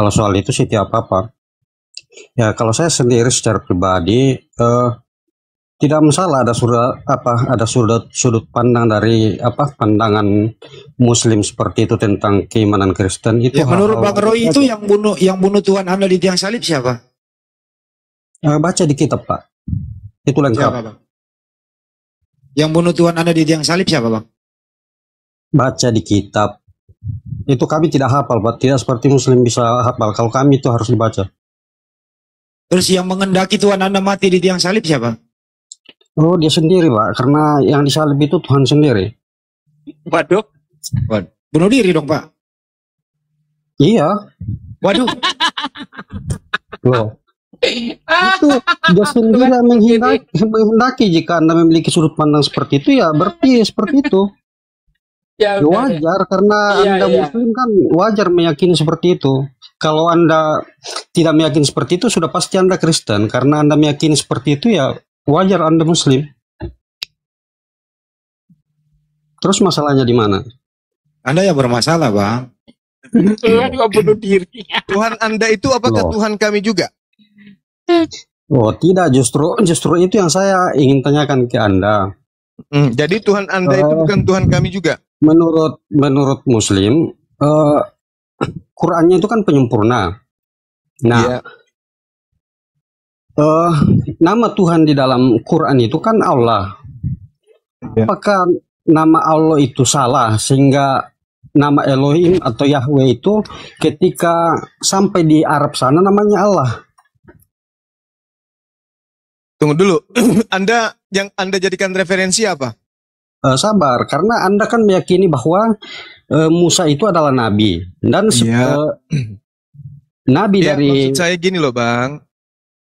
[SPEAKER 11] soal itu sih tidak apa-apa. Ya kalau saya sendiri secara pribadi tidak masalah ada sudut pandang dari pandangan Muslim seperti itu tentang keimanan Kristen itu.
[SPEAKER 3] Ya, menurut Bang Roy itu yang bunuh Tuhan Anda di tiang salib siapa?
[SPEAKER 11] Baca di kitab Pak. Itu lengkap.
[SPEAKER 3] Siapa, Bang? Yang bunuh Tuhan Anda di tiang salib siapa Bang?
[SPEAKER 11] Baca di kitab. Itu kami tidak hafal Pak. Tidak seperti Muslim bisa hafal. Kalau kami itu harus dibaca.
[SPEAKER 3] Terus yang mengendaki Tuhan Anda mati di tiang salib siapa?
[SPEAKER 11] Oh dia sendiri Pak. Karena yang disalib itu Tuhan sendiri.
[SPEAKER 4] Waduh.
[SPEAKER 3] Bunuh diri dong Pak.
[SPEAKER 11] Iya.
[SPEAKER 3] Waduh.
[SPEAKER 11] Loh. Itu dia sendiri menghendaki jika Anda memiliki sudut pandang seperti itu ya berarti seperti itu. Ya wajar karena Anda Muslim kan wajar meyakini seperti itu. Kalau Anda tidak meyakini seperti itu sudah pasti Anda Kristen. Karena Anda meyakini seperti itu ya wajar Anda Muslim. Terus masalahnya di mana?
[SPEAKER 3] Anda yang bermasalah Bang.
[SPEAKER 4] Tuhan juga bunuh diri.
[SPEAKER 2] Tuhan Anda itu apakah Tuhan kami juga?
[SPEAKER 11] Oh tidak, justru itu yang saya ingin tanyakan ke Anda.
[SPEAKER 2] Jadi Tuhan Anda itu bukan Tuhan kami juga?
[SPEAKER 11] Menurut Muslim, Qurannya itu kan penyempurna. Nah, nama Tuhan di dalam Quran itu kan Allah. Apakah nama Allah itu salah sehingga nama Elohim atau Yahweh itu ketika sampai di Arab sana namanya Allah?
[SPEAKER 2] Tunggu dulu, yang Anda jadikan referensi apa?
[SPEAKER 11] Sabar, karena Anda kan meyakini bahwa Musa itu adalah nabi dan nabi dari.
[SPEAKER 2] Maksud saya gini loh Bang,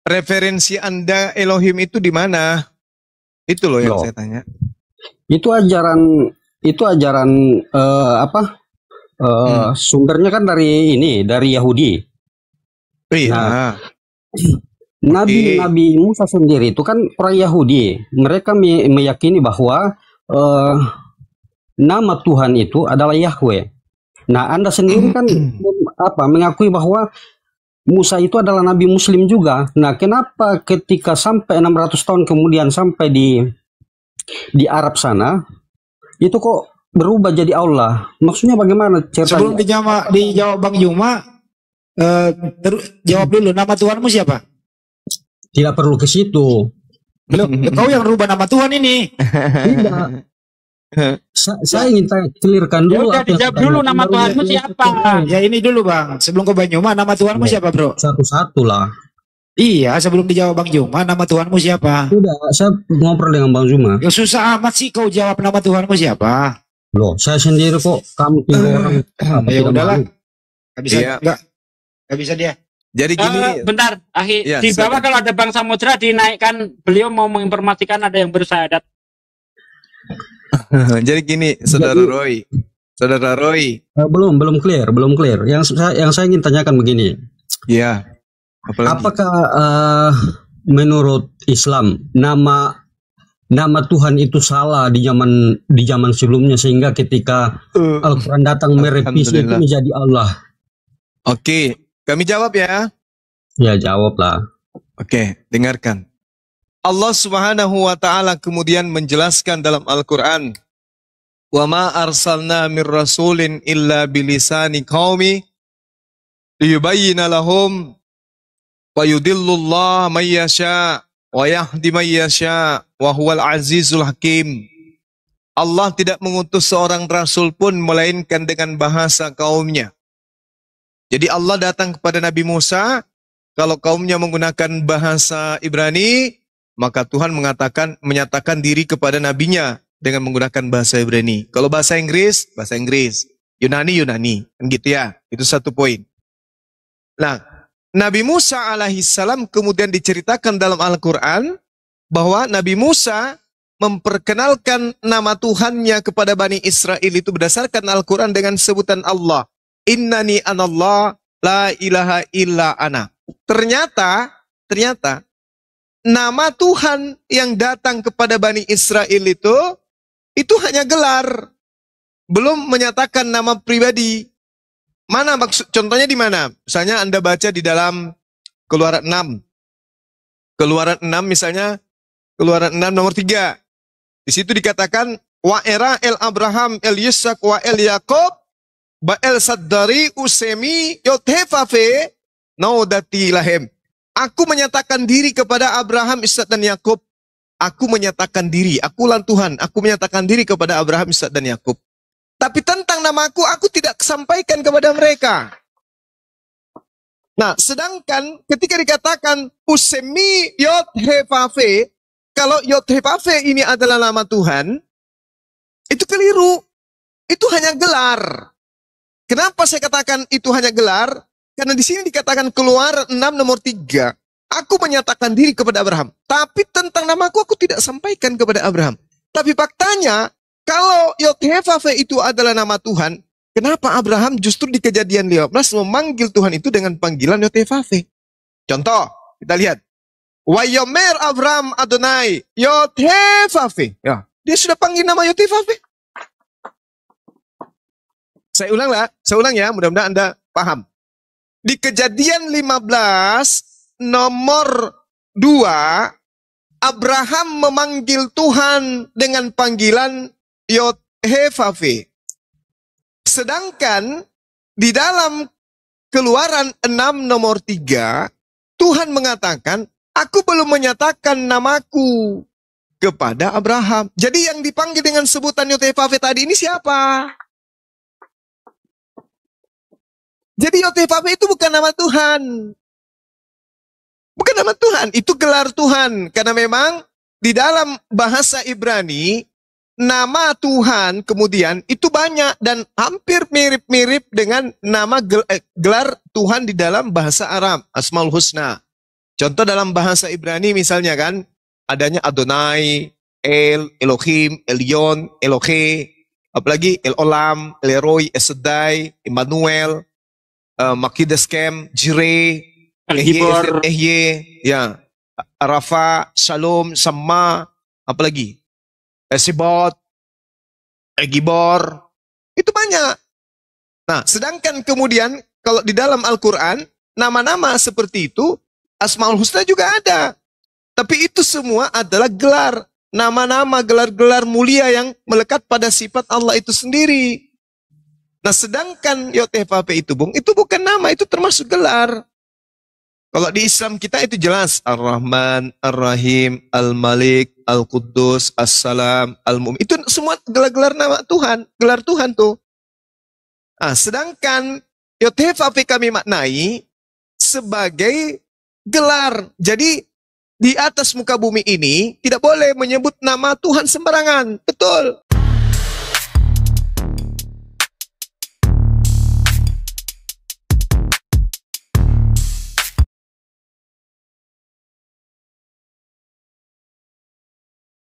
[SPEAKER 2] referensi Anda Elohim itu di mana? Itu loh yang saya tanya.
[SPEAKER 11] Itu ajaran sumbernya kan dari Yahudi.
[SPEAKER 2] Iya.
[SPEAKER 11] Nabi Musa sendiri itu kan orang Yahudi. Mereka meyakini bahwa nama Tuhan itu adalah Yahweh. Nah, Anda sendiri kan mengakui bahwa Musa itu adalah nabi muslim juga. Nah, kenapa ketika sampai 600 tahun kemudian sampai di Arab sana itu kok berubah jadi Allah? Maksudnya bagaimana ceritanya?
[SPEAKER 3] Sebelum dijawab Bang Juma, jawab dulu, nama Tuhanmu siapa?
[SPEAKER 11] Tidak perlu ke situ.
[SPEAKER 3] Kau yang rubah nama Tuhan ini.
[SPEAKER 11] Tidak. Saya ingin clearkan dulu.
[SPEAKER 4] Ya, dijawab dulu, nama Tuhanmu siapa?
[SPEAKER 3] Ya ini dulu Bang, sebelum ke Bang Juma, nama Tuhanmu siapa bro?
[SPEAKER 11] Satu-satu lah.
[SPEAKER 3] Iya, sebelum dijawab Bang Juma, nama Tuhanmu siapa?
[SPEAKER 11] Tidak, saya ngobrol dengan Bang Juma.
[SPEAKER 3] Ya susah amat sih kau jawab nama Tuhanmu siapa?
[SPEAKER 11] Loh, saya sendiri kok, kamu 3 orang.
[SPEAKER 3] Ya udahlah, nggak bisa, nggak bisa dia.
[SPEAKER 2] Jadi gini,
[SPEAKER 4] bentar,
[SPEAKER 2] ya,
[SPEAKER 4] di bawah kalau ada Bang Samudra dinaikkan, beliau mau menginformasikan ada yang bersyahadat.
[SPEAKER 2] Jadi gini, Saudara Roy.
[SPEAKER 11] Belum clear. Yang saya ingin tanyakan begini.
[SPEAKER 2] Iya.
[SPEAKER 11] Apakah menurut Islam nama Tuhan itu salah di zaman sebelumnya sehingga ketika Al-Quran datang merevisi itu menjadi Allah?
[SPEAKER 2] Oke, kami jawab ya.
[SPEAKER 11] Ya, jawablah.
[SPEAKER 2] Oke, dengarkan. Allah Subhanahu wa taala kemudian menjelaskan dalam Al-Qur'an, "Wa ma arsalna mir rasulin illa bilisani qaumi liyubayyana lahum wa yudillullahu may yasha wa yahdi may yasha wa huwal azizul hakim." Allah tidak mengutus seorang rasul pun melainkan dengan bahasa kaumnya. Jadi Allah datang kepada Nabi Musa, kalau kaumnya menggunakan bahasa Ibrani, maka Tuhan menyatakan diri kepada nabinya dengan menggunakan bahasa Ibrani. Kalau bahasa Inggris, Yunani, kan gitu ya. Itu satu poin. Nah, Nabi Musa alaihissalam kemudian diceritakan dalam Al-Quran bahwa Nabi Musa memperkenalkan nama Tuhannya kepada Bani Israel itu berdasarkan Al-Quran dengan sebutan Allah. Innani anallah la ilaha illa ana. Ternyata nama Tuhan yang datang kepada Bani Israel itu hanya gelar. Belum menyatakan nama pribadi. Mana maksud, contohnya di mana? Misalnya Anda baca di dalam Keluaran 6. Keluaran 6 misalnya, Keluaran 6 nomor 3. Di situ dikatakan, wa era el Abraham el Yisak wa el Yakob ba el Saddari usemi yothefafe naudati lahem. Aku menyatakan diri kepada Abraham, Ishak dan Yakub. Aku menyatakan diri, akulah Tuhan. Aku menyatakan diri kepada Abraham, Ishak dan Yakub. Tapi tentang namaku, aku tidak sampaikan kepada mereka. Nah, sedangkan ketika dikatakan Usemi Yod-Hefafe, kalau Yod-Hefafe ini adalah nama Tuhan, itu keliru. Itu hanya gelar. Kenapa saya katakan itu hanya gelar? Karena di sini dikatakan Keluaran 6 nomor 3. Aku menyatakan diri kepada Abraham. Tapi tentang namaku aku tidak sampaikan kepada Abraham. Tapi faktanya, kalau Yod-Hefafe itu adalah nama Tuhan, kenapa Abraham justru di Kejadian 15 memanggil Tuhan itu dengan panggilan Yod-Hefafe? Contoh, kita lihat. Wayomer Abraham Adonai Yod-Hefafe. Ya, dia sudah panggil nama Yod-Hefafe. Saya ulang ya, mudah-mudahan Anda paham. Di Kejadian 15 nomor 2, Abraham memanggil Tuhan dengan panggilan Yod-Hefafe. Sedangkan di dalam Keluaran 6 nomor 3, Tuhan mengatakan, aku belum menyatakan namaku kepada Abraham. Jadi yang dipanggil dengan sebutan Yod-Hefafe tadi ini siapa? Jadi Yod-Hefafe itu bukan nama Tuhan. Bukan nama Tuhan, itu gelar Tuhan. Karena memang di dalam bahasa Ibrani, nama Tuhan kemudian itu banyak dan hampir mirip-mirip dengan nama gelar Tuhan di dalam bahasa Arab, Asmaul Husna. Contoh dalam bahasa Ibrani misalnya kan, adanya Adonai, El, Elohim, Elyon, Elohe, apalagi El Olam, El Elroy, Esedai, Immanuel, Makideskem, Jireh, Ehye, ya, Rafa, Shalom, Sama, apalagi Esibot, Egibor, itu banyak. Nah, sedangkan kemudian kalau di dalam Al-Quran, nama-nama seperti itu, Asmaul Husna juga ada. Tapi itu semua adalah gelar. Nama-nama, gelar-gelar mulia yang melekat pada sifat Allah itu sendiri. Nah, sedangkan Yotevave itu, Bung, itu bukan nama, itu termasuk gelar. Kalau di Islam kita itu jelas. Ar-Rahman, Ar-Rahim, Al-Malik, Al-Quddus, As-Salam, Al-Mu'min. Itu semua gelar-gelar nama Tuhan. Gelar Tuhan tuh. Nah, sedangkan Yotevave kami maknai sebagai gelar. Jadi di atas muka bumi ini tidak boleh menyebut nama Tuhan sembarangan. Betul.